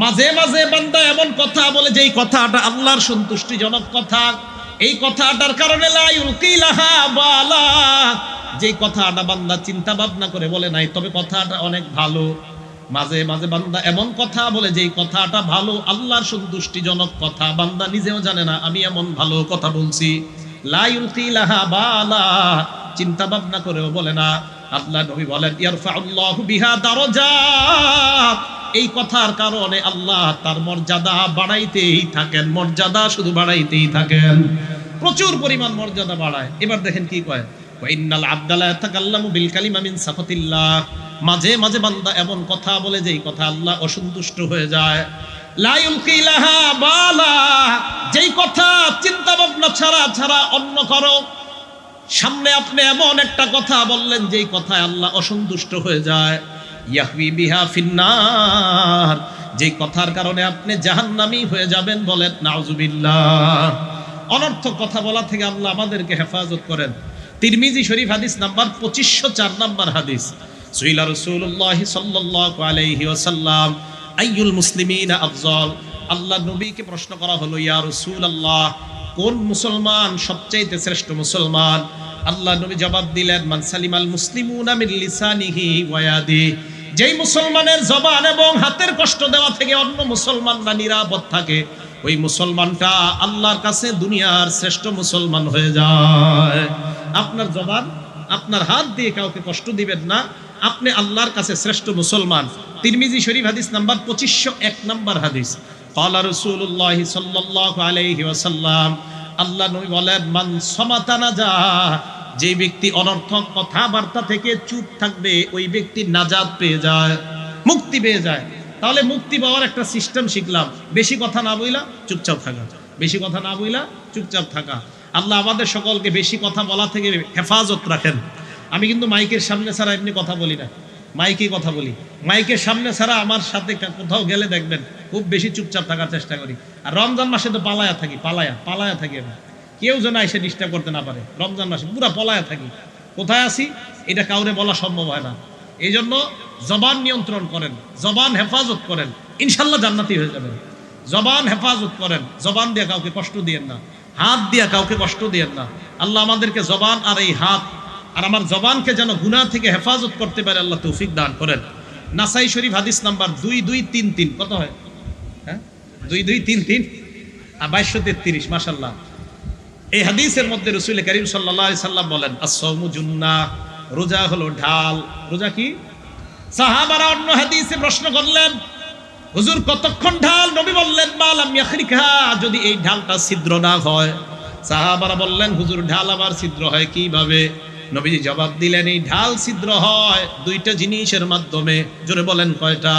S1: মাঝে মাঝে বান্দা এমন কথা বলে যেই কথাটা আল্লাহর সন্তুষ্টিজনক কথা, এই কথাটার কারণে লা ইউলকি লাহা বালা, যেই কথাটা বান্দা চিন্তা ভাবনা করে বলে নাই, তবে কথাটা অনেক ভালো। মাঝে মাঝে বান্দা এমন কথা বলে যেই কথাটা ভালো, আল্লাহর সন্তুষ্টিজনক কথা, বান্দা নিজেও জানে না আমি এমন ভালো কথা বলছি। লা ইউলকি লাহা বালা, চিন্তা ভাবনা করেও বলে না। আল্লাহ নবী বলেন, ইয়ারফাউল্লাহু বিহা দারাজাত, এই কথার কারণে আল্লাহ তার মর্যাদা বাড়াইতেই থাকেন, মর্যাদা শুধু বাড়াইতেই থাকেন, প্রচুর পরিমাণ মর্যাদা বাড়ায়। এবার দেখেন কি কয়, ওয়া ইন্নাল আবদা লা ইয়াতাকাল্লামু বিল কালিমা মিন সাফাতিল্লাহ, মাঝে মাঝে বান্দা এমন কথা বলে যেই কথা আল্লাহ অসন্তুষ্ট হয়ে যায়। লা ইউলকি লাহা বালা, যেই কথা চিন্তা ভাবনা ছাড়া অন্য কারো সামনে আপনি এমন একটা কথা বললেন যেই কথায় আল্লাহ অসন্তুষ্ট হয়ে যায়। ইয়াহবি বিহা ফিন্নার, যেই কথার কারণে আপনি জাহান্নামী হয়ে যাবেন, বলেন নাউজুবিল্লাহ। অনর্থক কথা বলা থেকে আল্লাহ আমাদেরকে হেফাজত করেন। তিরমিজি শরীফ হাদিস নাম্বার 2504 নম্বর হাদিস, সুইলা রাসূলুল্লাহ সাল্লাল্লাহু আলাইহি ওয়াসাল্লাম, আইয়ুল মুসলিমিনা আফজল, আল্লাহ নবীকে প্রশ্ন করা হলো, ইয়া রাসূলুল্লাহ, কোন মুসলমান সবচেয়ে শ্রেষ্ঠ মুসলমান? আল্লাহ নবী জবাব দিলেন, মান সালিমাল মুসলিমুনা মিন লিসানিহি ওয়া ইয়াদিহি, যেই মুসলমানের জবান এবং হাতের কষ্ট দেওয়া থেকে অন্য মুসলমানরা নিরাপদ থাকে, ওই মুসলমানটা আল্লাহর কাছে দুনিয়ার শ্রেষ্ঠ মুসলমান হয়ে যায়। আপনার জবান, আপনার হাত দিয়ে কাউকে কষ্ট দিবেন না, আপনি আল্লাহর কাছে শ্রেষ্ঠ মুসলমান। তিরমিজি শরীফ হাদিস নাম্বার 2501 নম্বর হাদিস, ক্বালা রাসূলুল্লাহ সাল্লাল্লাহু আলাইহি ওয়াসাল্লাম, আল্লাহ নবী বলেন, মান সামাতা নাজা, যে ব্যক্তি অনর্থক কথাবার্তা থেকে চুপ থাকবে ওই ব্যক্তি নাজাত পেয়ে যায়, মুক্তি পেয়ে যায়। তাহলে মুক্তি পাওয়ার একটা সিস্টেম শিখলাম, বেশি কথা না বইলা চুপচাপ থাকা, বেশি কথা না বইলা চুপচাপ থাকা। আল্লাহ আমাদের সকলকে বেশি কথা বলা থেকে হেফাজত রাখেন। আমি কিন্তু মাইকের সামনে ছাড়া এমনি কথা বলি না, মাইকে কথা বলি, মাইকের সামনে ছাড়া আমার সাথে কোথাও গেলে দেখবেন খুব বেশি চুপচাপ থাকার চেষ্টা করি। আর রমজান মাসে তো পালায়া থাকি, পালায়া থাকি আমি, কেউ যেন এসে ডিস্টার্ব করতে না পারে। রমজান মাসে পুরা পলায়া থাকি, কোথায় আছি এটা কাউরে বলা সম্ভব হয় না। এই জন্য জবান নিয়ন্ত্রণ করেন, জবান হেফাজত করেন, ইনশাল্লাহ জান্নাতি হয়ে যাবেন। জবান হেফাজত করেন, জবান দিয়ে কাউকে কষ্ট দিয়েন না, হাত দিয়ে কাউকে কষ্ট দিয়েন না। আল্লাহ আমাদেরকে জবান আর এই হাত আর আমার জবানকে যেন গুনাহ থেকে হেফাজত করতে পারে আল্লাহ তৌফিক দান করেন। নাসাই শরীফ হাদিস নাম্বার 2233, কত হয়? হ্যাঁ, 2233 আর 2233, মাশাআল্লাহ। এই হাদিসের মধ্যে রাসূল করিম সাল্লাল্লাহু আলাইহি সাল্লাম বলেন, আস-সাওমু জুন্নাহ, রোজা হলো ঢাল। রোজা কি? সাহাবারা অন্য হাদিসে প্রশ্ন করলেন, হুজুর কতক্ষণ ঢাল? নবী বললেন, মালাম ইয়াখরিকহা, যদি এই ঢালটা ছিদ্র না হয়। সাহাবারা বললেন, হুজুর ঢাল আবার ছিদ্র হয় কিভাবে? নবীজি জবাব দিলেন, এই ঢাল ছিদ্র হয় দুইটা জিনিসের মাধ্যমে। জোরে বলেন কয়টা?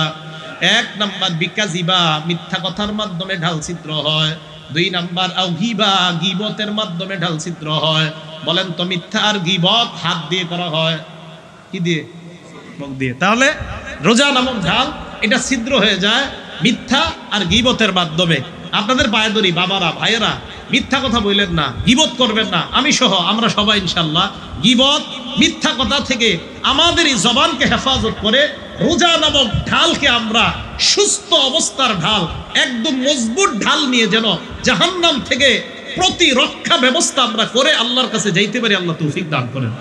S1: এক নাম্বার বিকাজিবা, মিথ্যা কথার মাধ্যমে ঢাল ছিদ্র হয়। দুই নাম্বার আউগিবা, গীবতের মাধ্যমে ঢাল ছিদ্র হয়। বলেন তো মিথ্যা আর গীবত হাত দিয়ে করা হয়, কি দিয়ে? মুখ দিয়ে। তাহলে রোজা নামক ঢাল এটা ছিদ্র হয়ে যায় মিথ্যা আর গীবতের মাধ্যমে। আপনাদের পায়ে ধরি বাবারা, ভাইয়েরা, মিথ্যা কথা বললেন না, গীবত করবেন না। আমি সহ আমরা সবাই ইনশাআল্লাহ গীবত মিথ্যা কথা থেকে আমাদের এই জবানকে হেফাজত করে রোজা নামক ঢালকে আমরা সুস্থ অবস্থার ঢাল, একদম মজবুত ঢাল নিয়ে যেন জাহান্নাম থেকে প্রতিরক্ষা ব্যবস্থা আমরা করে আল্লাহর কাছে যাইতে পারি। আল্লাহ তৌফিক দান করেন।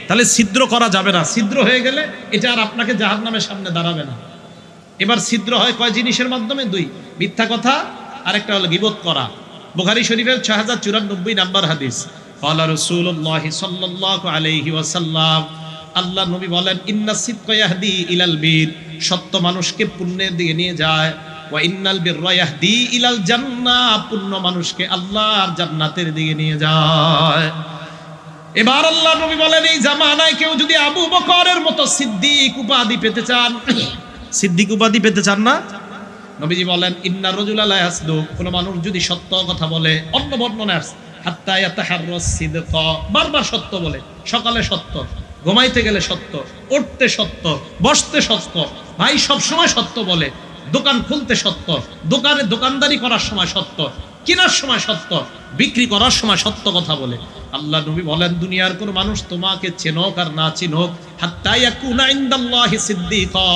S1: তাহলে ছিদ্র করা যাবে না। ছিদ্র হয়ে গেলে এটা আর আপনাকে জাহান্নামের সামনে দাঁড়াবে না। এবার ছিদ্র হয় কয় জিনিসের মাধ্যমে? দুই, মিথ্যা কথা আর একটা হলো গীবত করা। বুখারী শরীফের 6094 নাম্বার হাদিস, ক্বালা রাসূলুল্লাহ সাল্লাল্লাহু আলাইহি ওয়াসাল্লাম, আল্লাহ নবী বলেন, ইন্নাস সিদকা ইয়াহদি ইলাল বীর, সত্য মানুষকে পুণ্যের দিকে নিয়ে যায়। ওয়া ইন্নাল বিররা ইয়াহদি ইলাল জান্নাহ, পুণ্য মানুষকে আল্লাহর জান্নাতের দিকে নিয়ে যায়। এবার আল্লাহ নবী বলেন, এই জামানায় কেউ যদি আবু বকরের মতো সিদ্দিক উপাধি পেতে চান, সিদ্দিক উপাধি পেতে চান না? নবীজি বলেন, ইন্নার রাজুলা লা ইয়াসদুক, কোন মানুষ যদি সত্য কথা বলে, অন্য বর্ণনায় আছে হাত্তা ইয়াতাহাররাস সিদকা, বারবার সত্য বলে, সকালে সত্য, ঘুমাইতে গেলে সত্য, উঠতে সত্য, বসতে সত্য, ভাই সব সময় সত্য বলে, দোকান খুলতে সত্য, দোকানে দোকানদারি করার সময় সত্য, কেনার সময় সত্য, বিক্রি করার সময় সত্য কথা বলে। আল্লাহ নবী বলেন, দুনিয়ার কোন মানুষ তোমাকে চেনক আর না চিনক, হাত্তা ইয়াকুনা ইনদাল্লাহি সিদ্দিকা,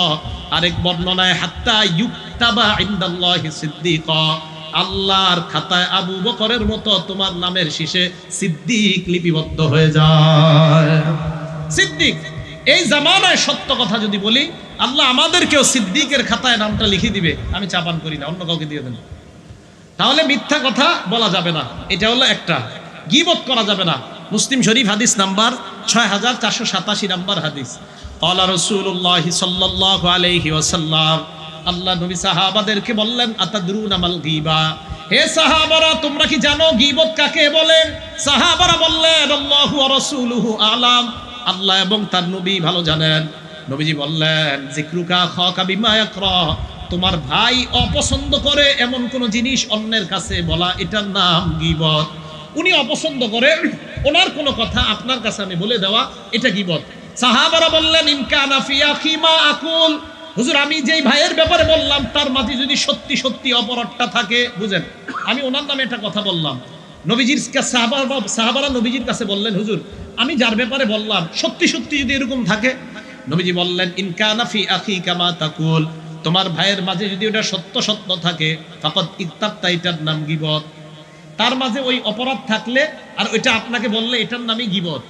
S1: আরেক বর্ণনায় হাত্তা ইউক্তাবা ইনদাল্লাহি সিদ্দিকা, আল্লাহর খাতায় আবু বকরের মতো তোমার নামের শেষে সিদ্দিক লিপিবদ্ধ হয়ে যায়। সিদ্দিক, এই জামানায় সত্য কথা যদি বলি, আল্লাহ আমাদেরকেও সিদ্দিকের খাতায় নামটা লিখে দিবে। আমি চাপান করি না, অন্য কাউকে দিয়ে দেন। তাহলে মিথ্যা কথা বলা যাবে না, এটা হলো একটা। গীবত করা যাবে না। মুসলিম শরীফ হাদিস নাম্বার 6487 নাম্বার হাদিস, ক্বালা রাসূলুল্লাহ সাল্লাল্লাহু আলাইহি ওয়াসাল্লাম, আল্লাহ নবী সাহাবাদেরকে বললেন, আতাদরুনা মাল গীবা, হে সাহাবারা তোমরা কি জানো গীবত কাকে বলে? সাহাবারা বললেন, আল্লাহু ওয়া রাসূলুহু আলাম, আল্লাহ এবং তার নবী ভালো জানেন। নবীজি বললেন, যিকরুকা খাকা বিমা ইয়াকরা, তোমার ভাই অপছন্দ করে এমন কোন জিনিস অন্যের কাছে বলা, এটার নাম গীবত। উনি অপছন্দ করে ওনার কোন কথা আপনার কাছে আমি বলে দেওয়া, এটা গীবত। সাহাবারা বললেন, ইনকানা ফি আখি মা আকুল, হুজুর আমি যেই ভাইয়ের ব্যাপারে বললাম তার মাঝে যদি সত্যি সত্যি অপরাধটা থাকে, বুঝেন আমি ওনার নামে একটা কথা বললাম, নবীজির কাছে সাহাবারা নবীজির কাছে বললেন, হুজুর আমি যার ব্যাপারে বললাম সত্যি সত্যি যদি এরকম থাকে, নবীজি বললেন, ইনকানা ফি আখি কামা তাকুল, তোমার ভাইয়ের মাঝে যদি ওটা সত্য সত্য থাকে, ফাকাদ ইক্তাবতা, এটার নাম গীবত। তার মাঝে ওই অপরাধ থাকলে আর ওইটা আপনাকে বললে এটার নামই গীবত।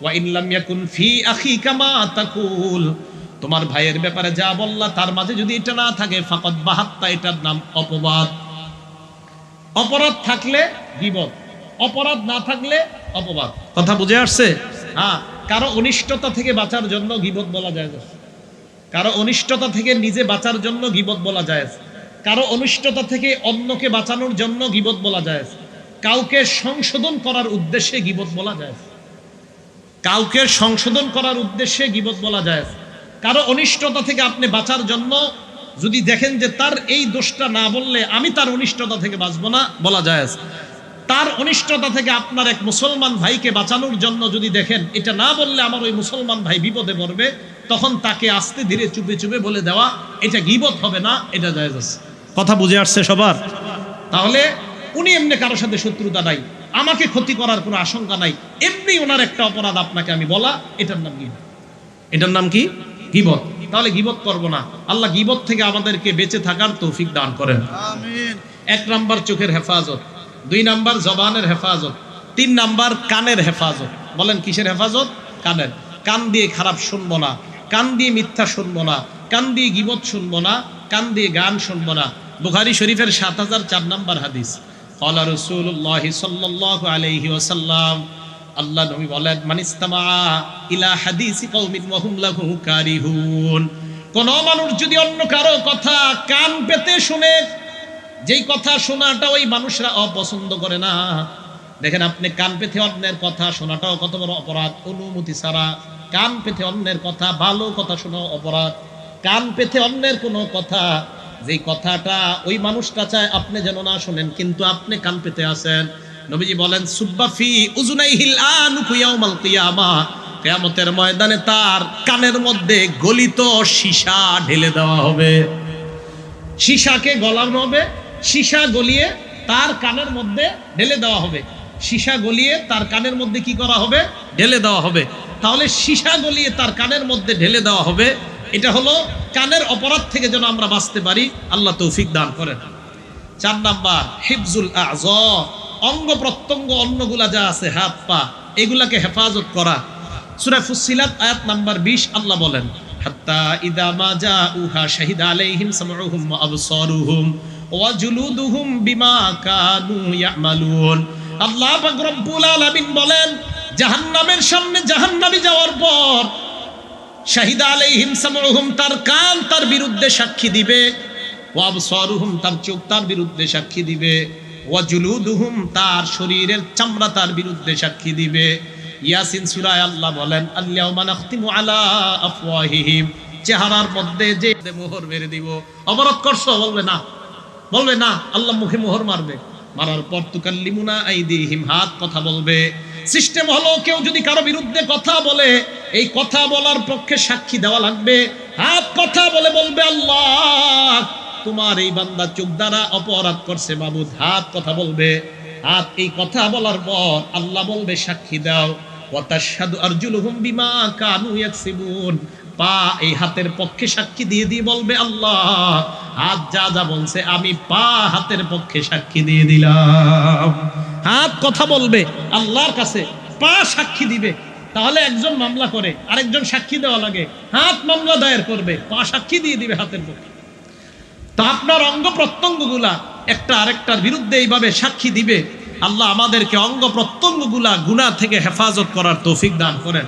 S1: ওয়া ইন লাম ইয়াকুন ফি আখি কামা তাকুল, তোমার ভাইয়ের ব্যাপারে যা বললা তার মাঝে যদি এটা না থাকে, ফাকাদ বাহাত্তা, এটার নাম অপবাদ। অপরাধ থাকলে গীবত, অপরাধ না থাকলে অপবাদ। কথা বুঝে আসছে? হ্যাঁ, কারো অনিষ্টতা থেকে বাঁচার জন্য গীবত বলা যায়, কারো অনিষ্টতা থেকে নিজে বাঁচার জন্য গীবত বলা যায়, কারো অনিষ্টতা থেকে অন্যকে বাঁচানোর জন্য গীবত বলা যায়, কাউকে সংশোধন করার উদ্দেশ্যে গীবত বলা যায়, কাউকে সংশোধন করার উদ্দেশ্যে গীবত বলা যায়, কারো অনিষ্টতা থেকে আপনি বাঁচার জন্য যদি দেখেন যে তার এই দোষটা না বললে আমি তার অনিষ্টতা থেকে বাঁচবো না, বলা যায়। তার অনিষ্টতা থেকে আপনার এক মুসলমান ভাইকে বাঁচানোর জন্য যদি দেখেন এটা না বললে আমার ওই মুসলমান ভাই বিপদে পড়বে, তখন তাকে আস্তে ধীরে চুপে চুপে বলে দেওয়া, এটা গীবত হবে না, এটা জায়েজ আছে। কথা বুঝে আসছে সবার? তাহলে উনি এমনি কারোর সাথে শত্রুতা নাই, আমাকে ক্ষতি করার কোনো আশঙ্কা নাই, এমনি ওনার একটা অপরাধ আপনাকে আমি বলা, এটার নাম গীবত। এটার নাম কি? গীবত। তাহলে গীবত করব না। আল্লাহ গীবত থেকে আমাদেরকে বেঁচে থাকার তৌফিক দান করেন,
S2: আমিন।
S1: 1 নাম্বার চোখের হেফাজত, 2 নাম্বার জবানের হেফাজত, 3 নাম্বার কানের হেফাজত। বলেন কিসের হেফাজত? কানের। কান দিয়ে খারাপ শুনবো না, কান দিয়ে মিথ্যা শুনবো না, কান দিয়ে গীবত শুনবো না, কান দিয়ে গান শুনবো না। বুখারী শরীফের 7004 নাম্বার হাদিস, ক্বালা রাসূলুল্লাহি সাল্লাল্লাহু আলাইহি ওয়াসাল্লাম, আল্লাহ নবী বলেন, মানিস্তামা ইলা হাদিসি কওমিন ওয়া হুম লাহু কারিহুন, কোন মানুষ যদি অন্য কারো কথা কান পেতে শুনে, যেই কথা শোনাটা ওই মানুষরা অপছন্দ করে না। দেখেন, আপনি কান পেতে অন্যের কথা শোনাটাও কত বড় অপরাধ। অনুমতি ছাড়া কান পেতে অন্যের কথা, ভালো কথা শোনাও অপরাধ। কান পেতে অন্যের কোনো কথা, যেই কথাটা ওই মানুষটা চায় আপনি যেন না শোনেন, কিন্তু আপনি কান পেতে আছেন। নবীজি বলেন, সুব্বাফি উজুনাইহিল আনুকু ইয়াউমাল কিয়ামাহ, কিয়ামতের ময়দানে তার কানের মধ্যে গলিত সীসা ঢেলে দেওয়া হবে। সীসাকে গলানো হবে, সীসা গলিয়ে তার কানের মধ্যে ঢেলে দেওয়া হবে। সীসা গলিয়ে তার কানের মধ্যে কি করা হবে? ঢেলে দেওয়া হবে। তাহলে সীসা গলিয়ে তার কানের মধ্যে ঢেলে দেওয়া হবে, এটা হলো কানের অপরাধ থেকে যেন আমরা বাঁচতে পারি, আল্লাহ তৌফিক দান করেন। 4 নাম্বার হিফজুল আযা, অঙ্গ প্রত্যঙ্গ অন্যগুলা যা আছে, হাত পা, এগুলাকে হেফাজত করা। সূরা ফুসসিলাত আয়াত নাম্বার 20 আল্লাহ বলেন, হাত্তা ইদা মা জাউহা শাহিদা আলাইহিম সামউহুম ওয়া আবসারুহুম ওয়া জুলুদুহুম বিমা কানু ইয়ামালুন। আল্লাহ পাক রব্বুল আলামিন বলেন, জাহান্নামের সামনে জাহান্নামী যাওয়ার পর শাহিদা আলাইহিম সামউহুম, তার কান তার বিরুদ্ধে সাক্ষী দিবে, ওয়া আবসারুহুম, তার চোখ তার বিরুদ্ধে সাক্ষী দিবে, ওয়া জুলুদুহুম, তার শরীরের চামড়া তার বিরুদ্ধে সাক্ষী দিবে। ইয়াসিন সূরায় আল্লাহ বলেন, আল-ইয়াউমা নাখতিমু আলা আফওয়াহিহিম, চেহারার মধ্যে যে মোহর মেরে দিব। অবরোধ করছো? বলবে না, বলবে না, আল্লাহ মুখে মোহর মারবে। মারার পর তুকাল্লিমুনা আইদিহিম, হাত কথা বলবে। সিস্টেম হলো, কেউ যদি কারো বিরুদ্ধে কথা বলে, এই কথা বলার পক্ষে সাক্ষী দেওয়া লাগবে। হাত কথা বলে বলবে, আল্লাহ তোমার এই বান্দা চোখ দ্বারা অপরাধ করছে মাবুদ। হাত কথা বলবে। হাত এই কথা বলার পর আল্লাহ বলবে, সাক্ষী দাও। ওয়া তাশহাদু আরজুলুহুম বিমা কানু ইয়াকসিবুন, পা এই হাতের পক্ষে সাক্ষী দিয়ে দিয়ে বলবে, আল্লাহ হাত যা যা বলছে আমি পা হাতের পক্ষে সাক্ষী দিয়ে দিলাম। হাত কথা বলবে আল্লাহর কাছে, পা সাক্ষী দিবে। তাহলে একজন মামলা করে আরেকজন সাক্ষী দেওয়া লাগে, হাত মামলা দায়ের করবে, পা সাক্ষী দিয়ে দিবে হাতের পক্ষে। তা আপনার অঙ্গ প্রত্যঙ্গগুলা একটা আরেকটার বিরুদ্ধে এইভাবে সাক্ষী দিবে। আল্লাহ আমাদেরকে অঙ্গ প্রত্যঙ্গগুলা গুনাহ থেকে হেফাজত করার তৌফিক দান করেন।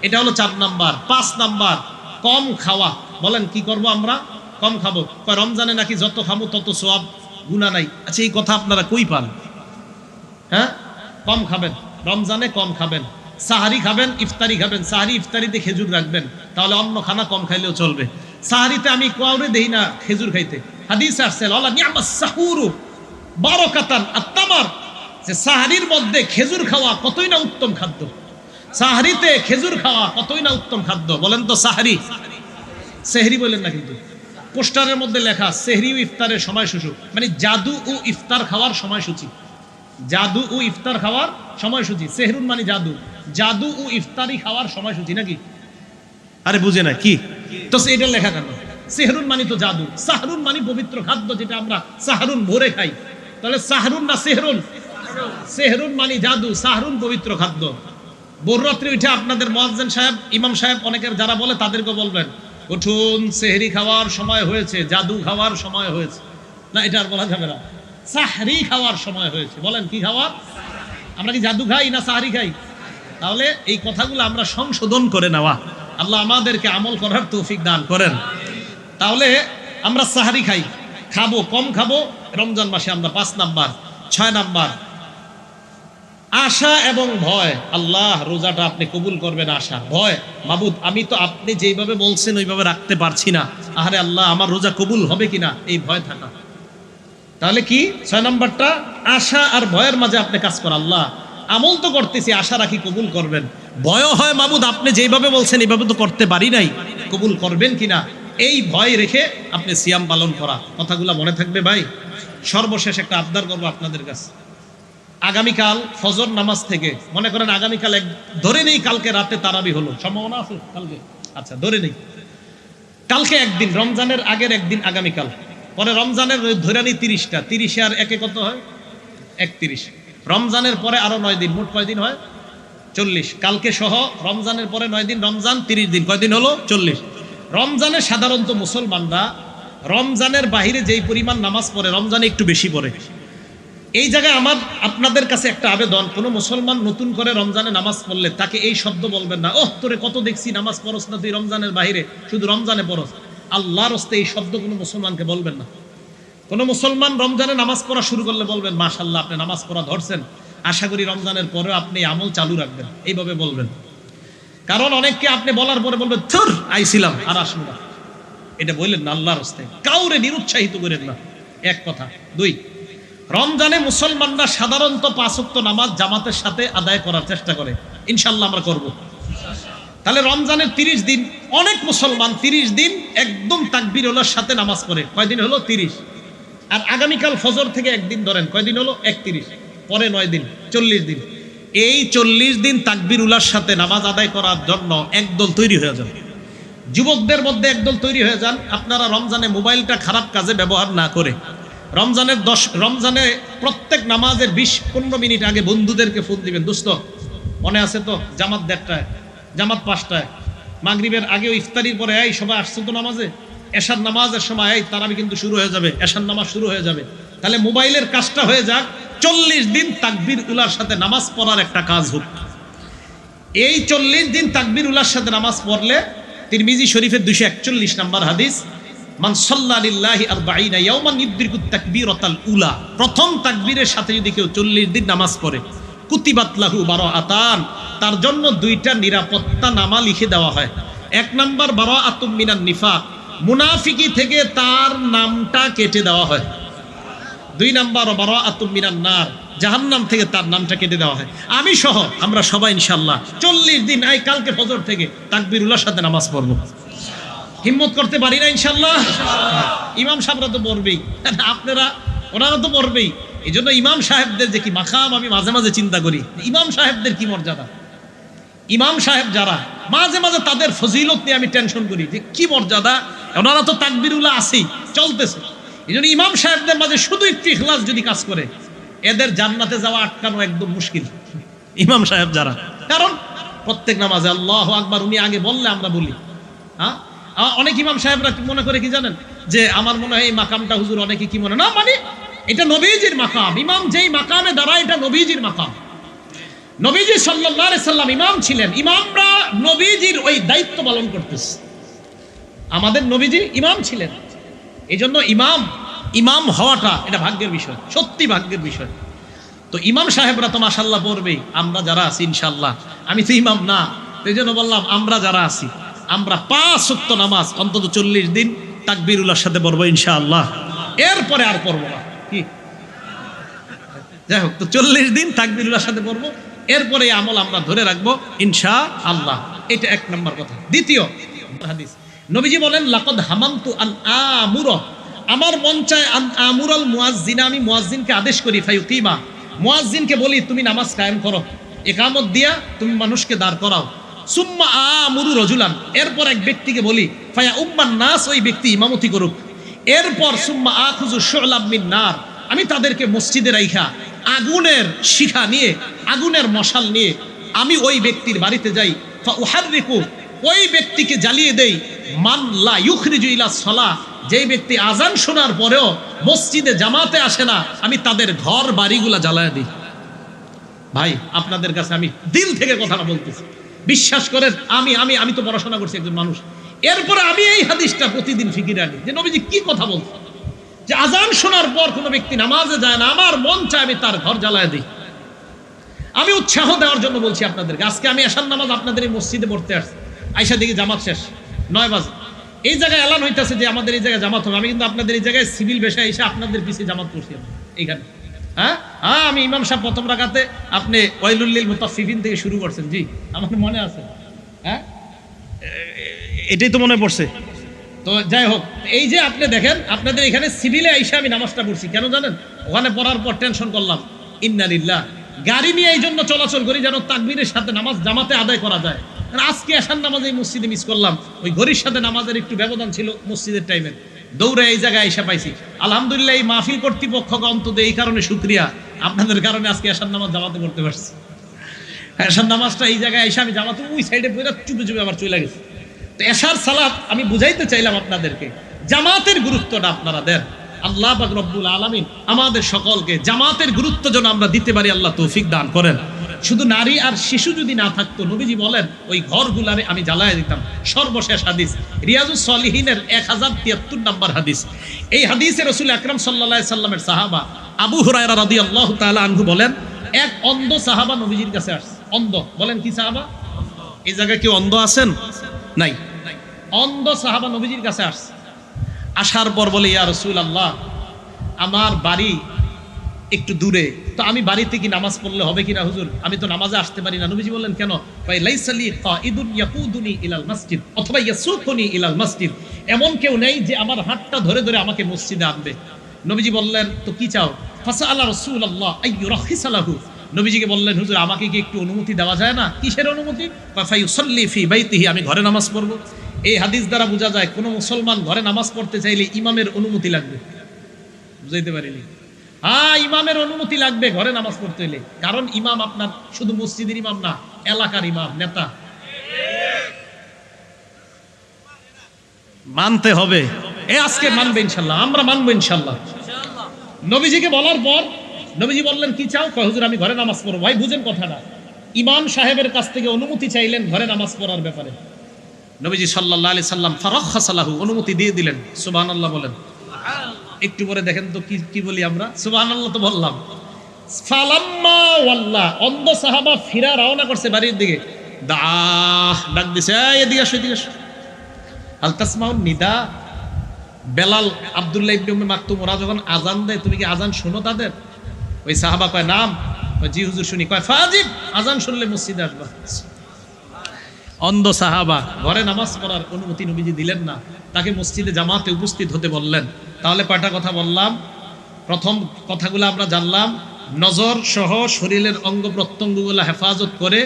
S1: এটা হলো 4 নাম্বার। 5 নাম্বার কম খাওয়া। বলেন কি করব আমরা? কম খাবো। রমজানে নাকি যত খাবো তত সওয়াব, গুনাহ নাই। আচ্ছা, এই কথা আপনারা কই পান? হ্যাঁ, কম খাবেন, রমজানে কম খাবেন। সাহারি খাবেন, ইফতারি খাবেন। সাহারি ইফতারিতে খেজুর রাখবেন, তাহলে অন্য খানা কম খাইলেও চলবে। সাহারিতে আমি কাউরে দেই না খেজুর খাইতে। হাদিস আসছে, আল্লাহ নিয়ামাস সাহুরু বারাকাতান আত-তামার, যে সাহারির মধ্যে খেজুর খাওয়া কতই না উত্তম খাদ্য। সাহারিতে খেজুর খাওয়া কতই না উত্তম খাদ্য। বলেন তো সাহারি, সেহরি বলেন না, কিন্তু পোস্টারের মধ্যে লেখা সেহরি ও ইফতারের সময়সূচি, মানে জাদু ও ইফতার খাওয়ার সময়সূচি। জাদু ও ইফতার খাওয়ার সময়সূচি। সেহরুন মানে জাদু, জাদু ও ইফতারি খাওয়ার সময়সূচি নাকি? আরে বুঝে না কি তো এটা লেখা কেন? সেহরুন মানে তো জাদু, সাহরুন মানে পবিত্র খাদ্য, যেটা আমরা সাহরুন ভোরে খাই। তাহলে সাহরুন না সেহরুন? সেহরুন মানে জাদু, সাহরুন পবিত্র খাদ্য। ভোররাত্রি উঠে আপনাদের মুয়াজ্জিন সাহেব, ইমাম সাহেব, অনেকের যারা বলে তাদেরকে বলবেন, উঠুন, সেহরি খাওয়ার সময় হয়েছে, জাদু খাওয়ার সময় হয়েছে। না, এটা আর বলা যাবে না, সাহরি খাওয়ার সময় হয়েছে। বলেন কি খাওয়ার? আমরা কি জাদু খাই না সাহরি খাই? তাহলে এই কথাগুলো আমরা সংশোধন করে নেওয়া। আল্লাহ আমাদেরকে আমল করার তৌফিক দান করেন। তাহলে আমরা সাহারি খাই, খাবো, কম খাবো রমজান মাসে আমরা। 5 নাম্বার। 6 নাম্বার আশা এবং ভয়। আল্লাহ রোজাটা আপনি কবুল করবেন, আশা ভয়। মাবুদ আমি তো আপনি যেইভাবে বলছেন ওইভাবে রাখতে পারছি না, আরে আল্লাহ আমার রোজা কবুল হবে কিনা, এই ভয় থাকা। তাহলে কি 6 নাম্বারটা? আশা আর ভয়ের মাঝে আপনি কাজ করেন। আল্লাহ আমল তো করতেছি, আশা রাখি কবুল করবেন। ভয় হয় মাবুদ আপনি যেইভাবে বলছেন এইভাবে তো করতে পারি নাই, কবুল করবেন কিনা, এই ভয় রেখে আপনি সিয়াম পালন করা। কথাগুলো মনে থাকবে ভাই। সর্বশেষ একটা আবদার করবো আপনাদের কাছে। আগামীকাল ফজর নামাজ থেকে, মনে করেন আগামীকাল ধরে নেই কালকে রাতে তারাবি হলো, সম্ভাবনা আছে কালকে? আচ্ছা ধরে নেই, কালকে একদিন, রমজানের আগের একদিন আগামীকাল, পরে রমজানের ধরানি 30টা, 30 আর একে কত হয়? 31। রমজানের পরে আরো 9 দিন, মোট কয় দিন হয়? 40। কালকে সহ রমজানের পরে 9 দিন, রমজান 30 দিন, কয়দিন হলো? 40। রমজানে সাধারণত মুসলমানরা রমজানের বাহিরে যেই পরিমাণ নামাজ পড়ে, রমজানে একটু বেশি পড়ে। এই জায়গায় আমার আপনাদের কাছে একটা আবেদন, কোনো মুসলমান নতুন করে রমজানে নামাজ পড়লে তাকে এই শব্দ বলবেন না, ওহ তোরে কত দেখছি নামাজ পড়স না তুই রমজানের বাহিরে, শুধু রমজানে পড়স। আল্লাহর হস্তে এই শব্দ কোনো মুসলমানকে বলবেন না। কোনো মুসলমান রমজানে নামাজ পড়া শুরু করলে বলবেন, মাশাআল্লাহ আপনি নামাজ পড়া ধরছেন, আশা করি রমজানের পরেও আপনি আমল চালু রাখবেন, এইভাবে বলবেন। কারণ অনেককে আপনি বলার পরে বলবেন, ধুর আইছিলাম আর আসবো না। এটা বললেন না আল্লাহর হস্তে, কাউরে নিরুৎসাহিত করেন না, এক কথা। 2, রমজানে মুসলমানরা সাধারণত 5 ওয়াক্ত নামাজ জামাতের সাথে আদায় করার চেষ্টা করে, ইনশাআল্লাহ আমরা করব। তাহলে রমজানের 30 দিন অনেক মুসলমান 30 দিন একদম তাকবীরুল্লাহর সাথে নামাজ পড়ে। কয়দিন হলো? 30। আর আগামীকাল ফজর থেকে একদিন ধরেন, কয়দিন হলো? 31। পরে 9 দিন, 40 দিন। এই 40 দিন তাকবীরুল্লাহর সাথে নামাজ আদায় করার জন্য একদল তৈরি হয়ে যান। যুবকদের মধ্যে একদল তৈরি হয়ে যান, আপনারা রমজানে মোবাইলটা খারাপ কাজে ব্যবহার না করে রমজানে প্রত্যেক নামাজের 20-15 মিনিট আগে বন্ধুদেরকে ফোন দিবেন, দোস্ত মনে আছে তো জামাত 1:30টায়, জামাত 5টায়, মাগরিবের আগে ইফতারির পরে এই সবাই আসছে তো নামাজে, এশার নামাজের সময় এই তারাবি কিন্তু শুরু হয়ে যাবে, এশার নামাজ শুরু হয়ে যাবে। তাহলে মোবাইলের কাজটা হয়ে যাক, 40 দিন তাকবীর উলার সাথে নামাজ পড়ার একটা কাজ হোক। এই 40 দিন তাকবীর উলার সাথে নামাজ পড়লে, তিরমিজি শরীফের 241 নম্বর হাদিস, মান সাল্লা লিল্লাহি 40 ইয়াওমান ইউদরিকুত তাকবীরাতাল উলা, প্রথম তাকবীরের সাথে যদি কেউ 40 দিন নামাজ পড়ে, কুতিবাত লাহু বারাআতান, তার জন্য 2টা নিরাপত্তা নামা লিখে দেওয়া হয়। 1 নাম্বার বারাআতুম মিনান নিফাক, মুনাফিকি থেকে তার নামটা কেটে দেওয়া হয়। 2 নাম্বার বারাআতুম মিনান নার, জাহান্নাম থেকে তার নামটা কেটে দেওয়া হয়। আমি সহ আমরা সবাই ইনশাআল্লাহ 40 দিন এই কালকে ফজর থেকে তাকবীরুল্লাহর সাথে নামাজ পড়ব। হিম্মত করতে পারি না ইনশাআল্লাহ? ইমাম সাহেবরা তো পড়বেই, আপনারা ওনারা তো পড়বেই। এই জন্য ইমাম সাহেবদের যে কি মাকাম আমি মাঝে মাঝে চিন্তা করি, ইমাম সাহেবদের কি মর্যাদা। ইমাম সাহেব যারা, মাঝে মাঝে তাদের ফজিলত নিয়ে আমি টেনশন করি যে কি মর্যাদা, ওনারা তো তাকবীরুল্লাহ আছেই, চলতেছে। এই জন্য ইমাম সাহেবদের মাঝে শুধু একটু ইখলাস যদি কাজ করে, এদের জান্নাতে যাওয়া আটকানো একদম মুশকিল। ইমাম সাহেব যারা, কারণ প্রত্যেক নামাজে আল্লাহু আকবার উনি আগে বললে আমরা বলি। হ্যাঁ, অনেক ইমাম সাহেবরা মনে করে কি জানেন, যে আমার মনে হয় এই মাকামটা হুজুর, অনেকে কি মনে না, মানে এটা নবীজির মাকাম, ইমাম যেই মাকামে দাঁড়ায় এটা নবীজির মাকাম। নবীজি সাল্লাল্লাহু আলাইহি সাল্লাম ইমাম ছিলেন, ইমামরা নবীজির ওই দায়িত্ব পালন করতেছে। আমাদের নবীজি ইমাম ছিলেন, এই জন্য ইমাম হওয়াটা এটা ভাগ্যের বিষয়, সত্যি ভাগ্যের বিষয়। তো ইমাম সাহেবরা তো মাশাআল্লাহ পড়বেই, আমরা যারা আছি ইনশাআল্লাহ, আমি তো ইমাম না, এই জন্য বললাম আমরা যারা আছি, আমরা 5 ওয়াক্ত নামাজ অন্তত 40 দিন তাকবীরুল্লাহর সাথে পড়বো ইনশাআল্লাহ। এরপরে আর পড়বো না, কি যাই হোক, তো 40 দিন তাকবীরুল্লাহর সাথে পড়বো, এরপরে আমল আমরা ধরে রাখবো ইনশাআল্লাহ। এটা 1 নম্বর কথা। দ্বিতীয় হাদিস, নবীজি বলেন, লাকাদ হামামতু আন আমুরা, আমার মন চায় আন আমুরাল মুয়াজ্জিন, আমি মুয়াজ্জিনকে আদেশ করি, ফায়ুকিমা, মুয়াজ্জিনকে বলি তুমি নামাজ কায়েম করো, ইকামত দিয়া তুমি মানুষকে দাঁড় করাও। সুম্মা আমুরু রাজুলান, এরপর এক ব্যক্তিকে বলি, ফায়া উম্মান নাস, ওই ব্যক্তি ইমামতি করুক। এরপর সুম্মা আখুযু শু'লাম মিন নার, আমি তাদেরকে মসজিদে রাইখা আগুনের শিখা নিয়ে, আগুনের মশাল নিয়ে আমি ওই ব্যক্তির বাড়িতে যাই, ফা উহাররিকু, ওই ব্যক্তিকে জ্বালিয়ে দেই, মান লা ইউখরিজু ইলা সালাহ, যেই ব্যক্তি আজান শোনার পরেও মসজিদে জামাতে আসে না, আমি তাদের ঘর বাড়িগুলা জ্বালায় দিই। ভাই আপনাদের কাছে আমি দিল থেকে কথাটা বলতেছি, বিশ্বাস করেন, আমি তো পড়াশোনা করছি একজন মানুষ, এরপরে আমি এই হাদিসটা প্রতিদিন ফিকিরে আনি যে নবীজি কি কথা বলছেন, যে আজান শোনার পর কোনো ব্যক্তি নামাজে যায় না, আমার মন চায় আমি তার ঘর জ্বালায় দিই। আমি উৎসাহ দেওয়ার জন্য বলছি আপনাদেরকে। আজকে আমি এশার নামাজ আপনাদের এই মসজিদে পড়তে আসছি, আইসা দেখি জামাত শেষ 9 বাজে, এই জায়গায় এলান হইতেছে যে আমাদের এই জায়গায় জামাত হবে। আমি কিন্তু আপনাদের এই জায়গায় সিভিল বেশে এসে আপনাদের পিছিয়ে জামাত করছি এইখানে। হ্যাঁ, আমি ইমাম সাহেব প্রথম রাকাতে আপনি ওয়াইলুল লিল মুতাফফিফিন থেকে শুরু করছেন, জি আমার মনে আছে। হ্যাঁ, এটাই তো মনে পড়ছে। তো যাই হোক, এই যে আপনি দেখেন আপনাদের এখানে সিভিলে আইসা আমি নামাজটা পড়ছি, কেন জানেন? ওখানে পড়ার পর টেনশন করলাম, ইন্না লিল্লাহ, গাড়ি নিয়ে এই জন্য চলাচল করি যেন তাকবীরের সাথে নামাজ জামাতে আদায় করা যায়। আজকে এশার নামাজে এই মসজিদে মিস করলাম, ওই ঘড়ির সাথে নামাজের একটু ব্যবধান ছিল মসজিদের টাইমে, দৌড়ে এই জায়গায় এসে পাইছি। আলহামদুলিল্লাহ এই মাহফিল কর্তৃপক্ষকে অন্তত এই কারণে শুকরিয়া, আপনাদের কারণে আজকে এশার নামাজ জামাতে পড়তে পারছি। এশার নামাজটা এই জায়গায় এসে আমি জামাতে ওই সাইডে পড়ে চুপে চুপে আবার চলে গেছি। তো এশার সালাত আমি বুঝাইতে চাইলাম আপনাদেরকে, জামাতের গুরুত্বটা আপনারা দেন। আল্লাহ পাক রব্বুল আলামিন আমাদের সকলকে জামাতের গুরুত্ব যেন আমরা দিতে পারি, আল্লাহ তৌফিক দান করেন। শুধু নারী আর শিশু যদি না থাকতো, নবীজি বলেন ওই ঘরগুলারে আমি জ্বালায় দিতাম। সর্বশেষ হাদিস রিয়াজুস সলিহিনের 1073 নম্বর হাদিস। এই হাদিসে রাসূল আকরাম সাল্লাল্লাহু আলাইহি সাল্লামের সাহাবা আবু হুরায়রা রাদিয়াল্লাহু তাআলা আনহু বলেন, এক অন্ধ সাহাবা নবীজির কাছে আসছে। অন্ধ, বলেন কি সাহাবা? এই জায়গায় কেউ অন্ধ আছেন? নাই। অন্ধ সাহাবা নবীজির কাছে আসছে। আসার পর বলে, ইয়া রাসূলুল্লাহ, আমার বাড়ি একটু দূরে, তো আমি বাড়িতে কি নামাজ পড়লে হবে কিনা হুজুর? আমি তো নামাজে আসতে পারি না। নবীজি বললেন, কেন? ভাই লাইসা লি কাঈদুন ইয়াকুদুনি ইলাল মাসজিদ অথবা ইয়াসুকুনি ইলাল মাসজিদ, এমন কেউ নেই যে আমার হাতটা ধরে ধরে আমাকে মসজিদে আনবে। নবীজি বললেন, তো কি চাও? ফাসাআলা রাসূলুল্লাহ আইয়ুরাখিসা লাহু, নবীজিকে বললেন, হুজুর আমাকে কি একটু অনুমতি দেওয়া যায় না? কিসের অনুমতি? ফায়ুসাল্লি ফি বাইতিহি, আমি ঘরে নামাজ পড়ব। এই হাদিস দ্বারা বোঝা যায় কোন মুসলমান ঘরে নামাজ পড়তে চাইলে ইমামের অনুমতি লাগবে। বুঝাইতে পারিনি? হ্যাঁ, ইমামের অনুমতি লাগবে ঘরে নামাজ পড়তে হলে, কারণ ইমাম আপনার শুধু মসজিদের ইমাম না, এলাকার ইমাম, নেতা। মানতে হবে, এ আজকে মানবে ইনশাল্লাহ, আমরা মানবো ইনশাল্লাহ। নবীজিকে বলার পর নবীজি বললেন, কি চাও? হুজুর আমি ঘরে নামাজ পড়বো। ভাই বুঝেন কথাটা, ইমাম সাহেবের কাছ থেকে অনুমতি চাইলেন ঘরে নামাজ পড়ার ব্যাপারে। নবীজি সাল্লাল্লাহু আলাইহি সাল্লাম ফারাখাসা লাহু, অনুমতি দিয়ে দিলেন। সুবহানাল্লাহ বলেন। একটু পরে দেখেন তো কি বলি আমরা, সুবহানাল্লাহ তো বললাম। ফালাম্মা ওয়াল্লাহ, অন্ধ সাহাবা ফিরা রওনা করছে বাড়ির দিকে। ডাক দিছে, এদিকে আসো, এদিকে আসো। আল তাসমাউন নিদা, বেলাল আব্দুল্লাহ ইবনে উম্মে মাকতুম ওরা যখন আজান দেয়, তুমি কি আজান শোনো তাদের? ওই সাহাবা কয়, নাম। জি হুজুর শুনি। কয়, ফাজিব, আজান শুনলে মসজিদে আসবা। অন্ধ সাহাবা, ঘরে নামাজ পড়ার অনুমতি নবীজি দিলেন না, তাকে মসজিদে জামাতে উপস্থিত হতে বললেন। তাহলে কয়টা কথা বললাম? প্রথম কথাগুলো আমরা জানলাম, নজর সহ শরীরের অঙ্গ প্রত্যঙ্গগুলো হেফাজত করে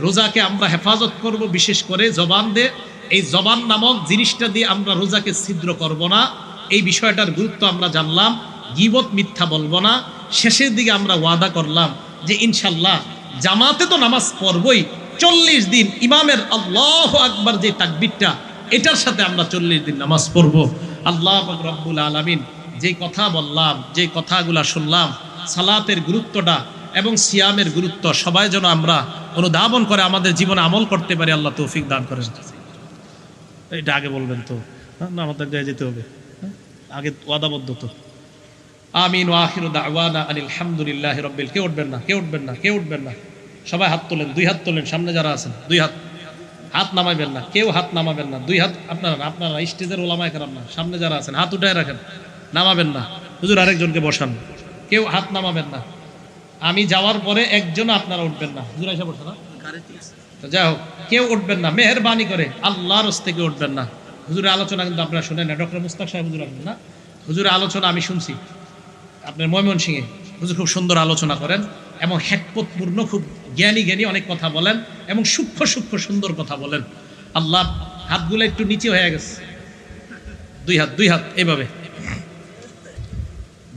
S1: রোজাকে আমরা হেফাজত করব, বিশেষ করে জবান দিয়ে। এই জবান নামক জিনিসটা দিয়ে আমরা রোজাকে ছিদ্র করব না, এই বিষয়টার গুরুত্ব আমরা জানলাম। গীবত, মিথ্যা বলবো না। শেষের দিকে আমরা ওয়াদা করলাম যে ইনশাল্লাহ জামাতে তো নামাজ পড়বই, 40 দিন ইমামের আল্লাহু আকবার যে তাকবীরটা, এটার সাথে আমরা 40 দিন নামাজ পড়ব। আল্লাহ পাক রব্বুল আলামিন যে কথা বললাম, যে কথাগুলা শুনলাম, সালাতের গুরুত্বটা এবং সিয়ামের গুরুত্ব সবাই যেন আমরা অনুধাবন করে আমাদের জীবনে আমল করতে পারি, আল্লাহ তৌফিক দান করেন। এটা আগে বলবেন তো না, আমাদের গায়ে যেতে হবে আগে, ওয়াদাবদ্ধ তো। আমিন ওয়া আখিরু দাওয়ানা আনিল হামদুলিল্লাহি রাব্বিল। কেউ উঠবেন না, কেউ উঠবেন না, কেউ উঠবেন না। সবাই হাত তোলেন, 2 হাত তোলেন। সামনে যারা আছেন 2 হাত, হাত নামাবেন না, কেউ হাত নামাবেন না। 2 হাত আপনারা স্টেজের ওলামায়ে কেরাম না, সামনে যারা আছেন হাত উঠায় রাখেন, নামাবেন না। হুজুর আরেকজনকে বসান, কেউ হাত নামাবেন না। আমি যাওয়ার পরে একজন আপনারা উঠবেন না। হুজুর এসে বসে না, তো যাই হোক, কেউ উঠবেন না, মেহেরবানি করে আল্লাহর হস্তে কেউ উঠবেন না। হুজুরের আলোচনা কিন্তু আপনারা শুনেন না, ডক্টর মুস্তাক সাহেব হুজুর আসবেন না। হুজুরের আলোচনা আমি শুনছি আপনার ময়মনসিংহে, হুজুর খুব সুন্দর আলোচনা করেন এবং হ্যাকপতপূর্ণ, খুব জ্ঞানী অনেক কথা বলেন এবং সূক্ষ্ম সুন্দর কথা বলেন। আল্লাহ, হাতগুলো একটু নিচে হয়ে গেছে, 2 হাত এইভাবে।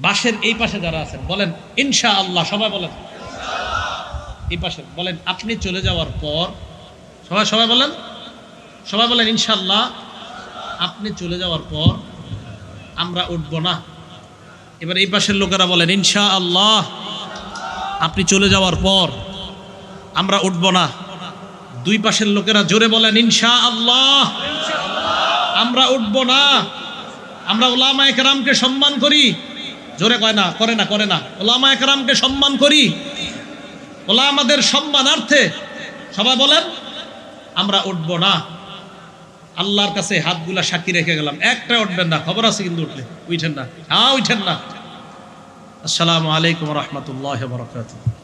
S1: বাসের এই পাশে যারা আছেন বলেন ইনশাআল্লাহ, সবাই বলেন। এই পাশে বলেন, আপনি চলে যাওয়ার পর, সবাই বলেন ইনশাআল্লাহ, আপনি চলে যাওয়ার পর আমরা উঠবো না। এবার এই পাশের লোকেরা বলেন ইনশাআল্লাহ, আপনি চলে যাওয়ার পর আমরা উঠবো না। 2 পাশের লোকেরা জোরে বলেন ইনশাআল্লাহ, আমরা উঠবো না। আমরা উলামায়ে কেরামকে সম্মান করি, জোরে করে না, উলামায়ে কেরামকে সম্মান করি। উলামাদের সম্মানার্থে সবাই বলেন আমরা উঠবো না। আল্লাহর কাছে হাতগুলা সাক্ষী রেখে গেলাম, একটা উঠবেন না, খবর আছে কিন্তু উঠলে উঠেন না। আসসালামু আলাইকুম ওয়া রাহমাতুল্লাহি ওয়া বারাকাতুহু।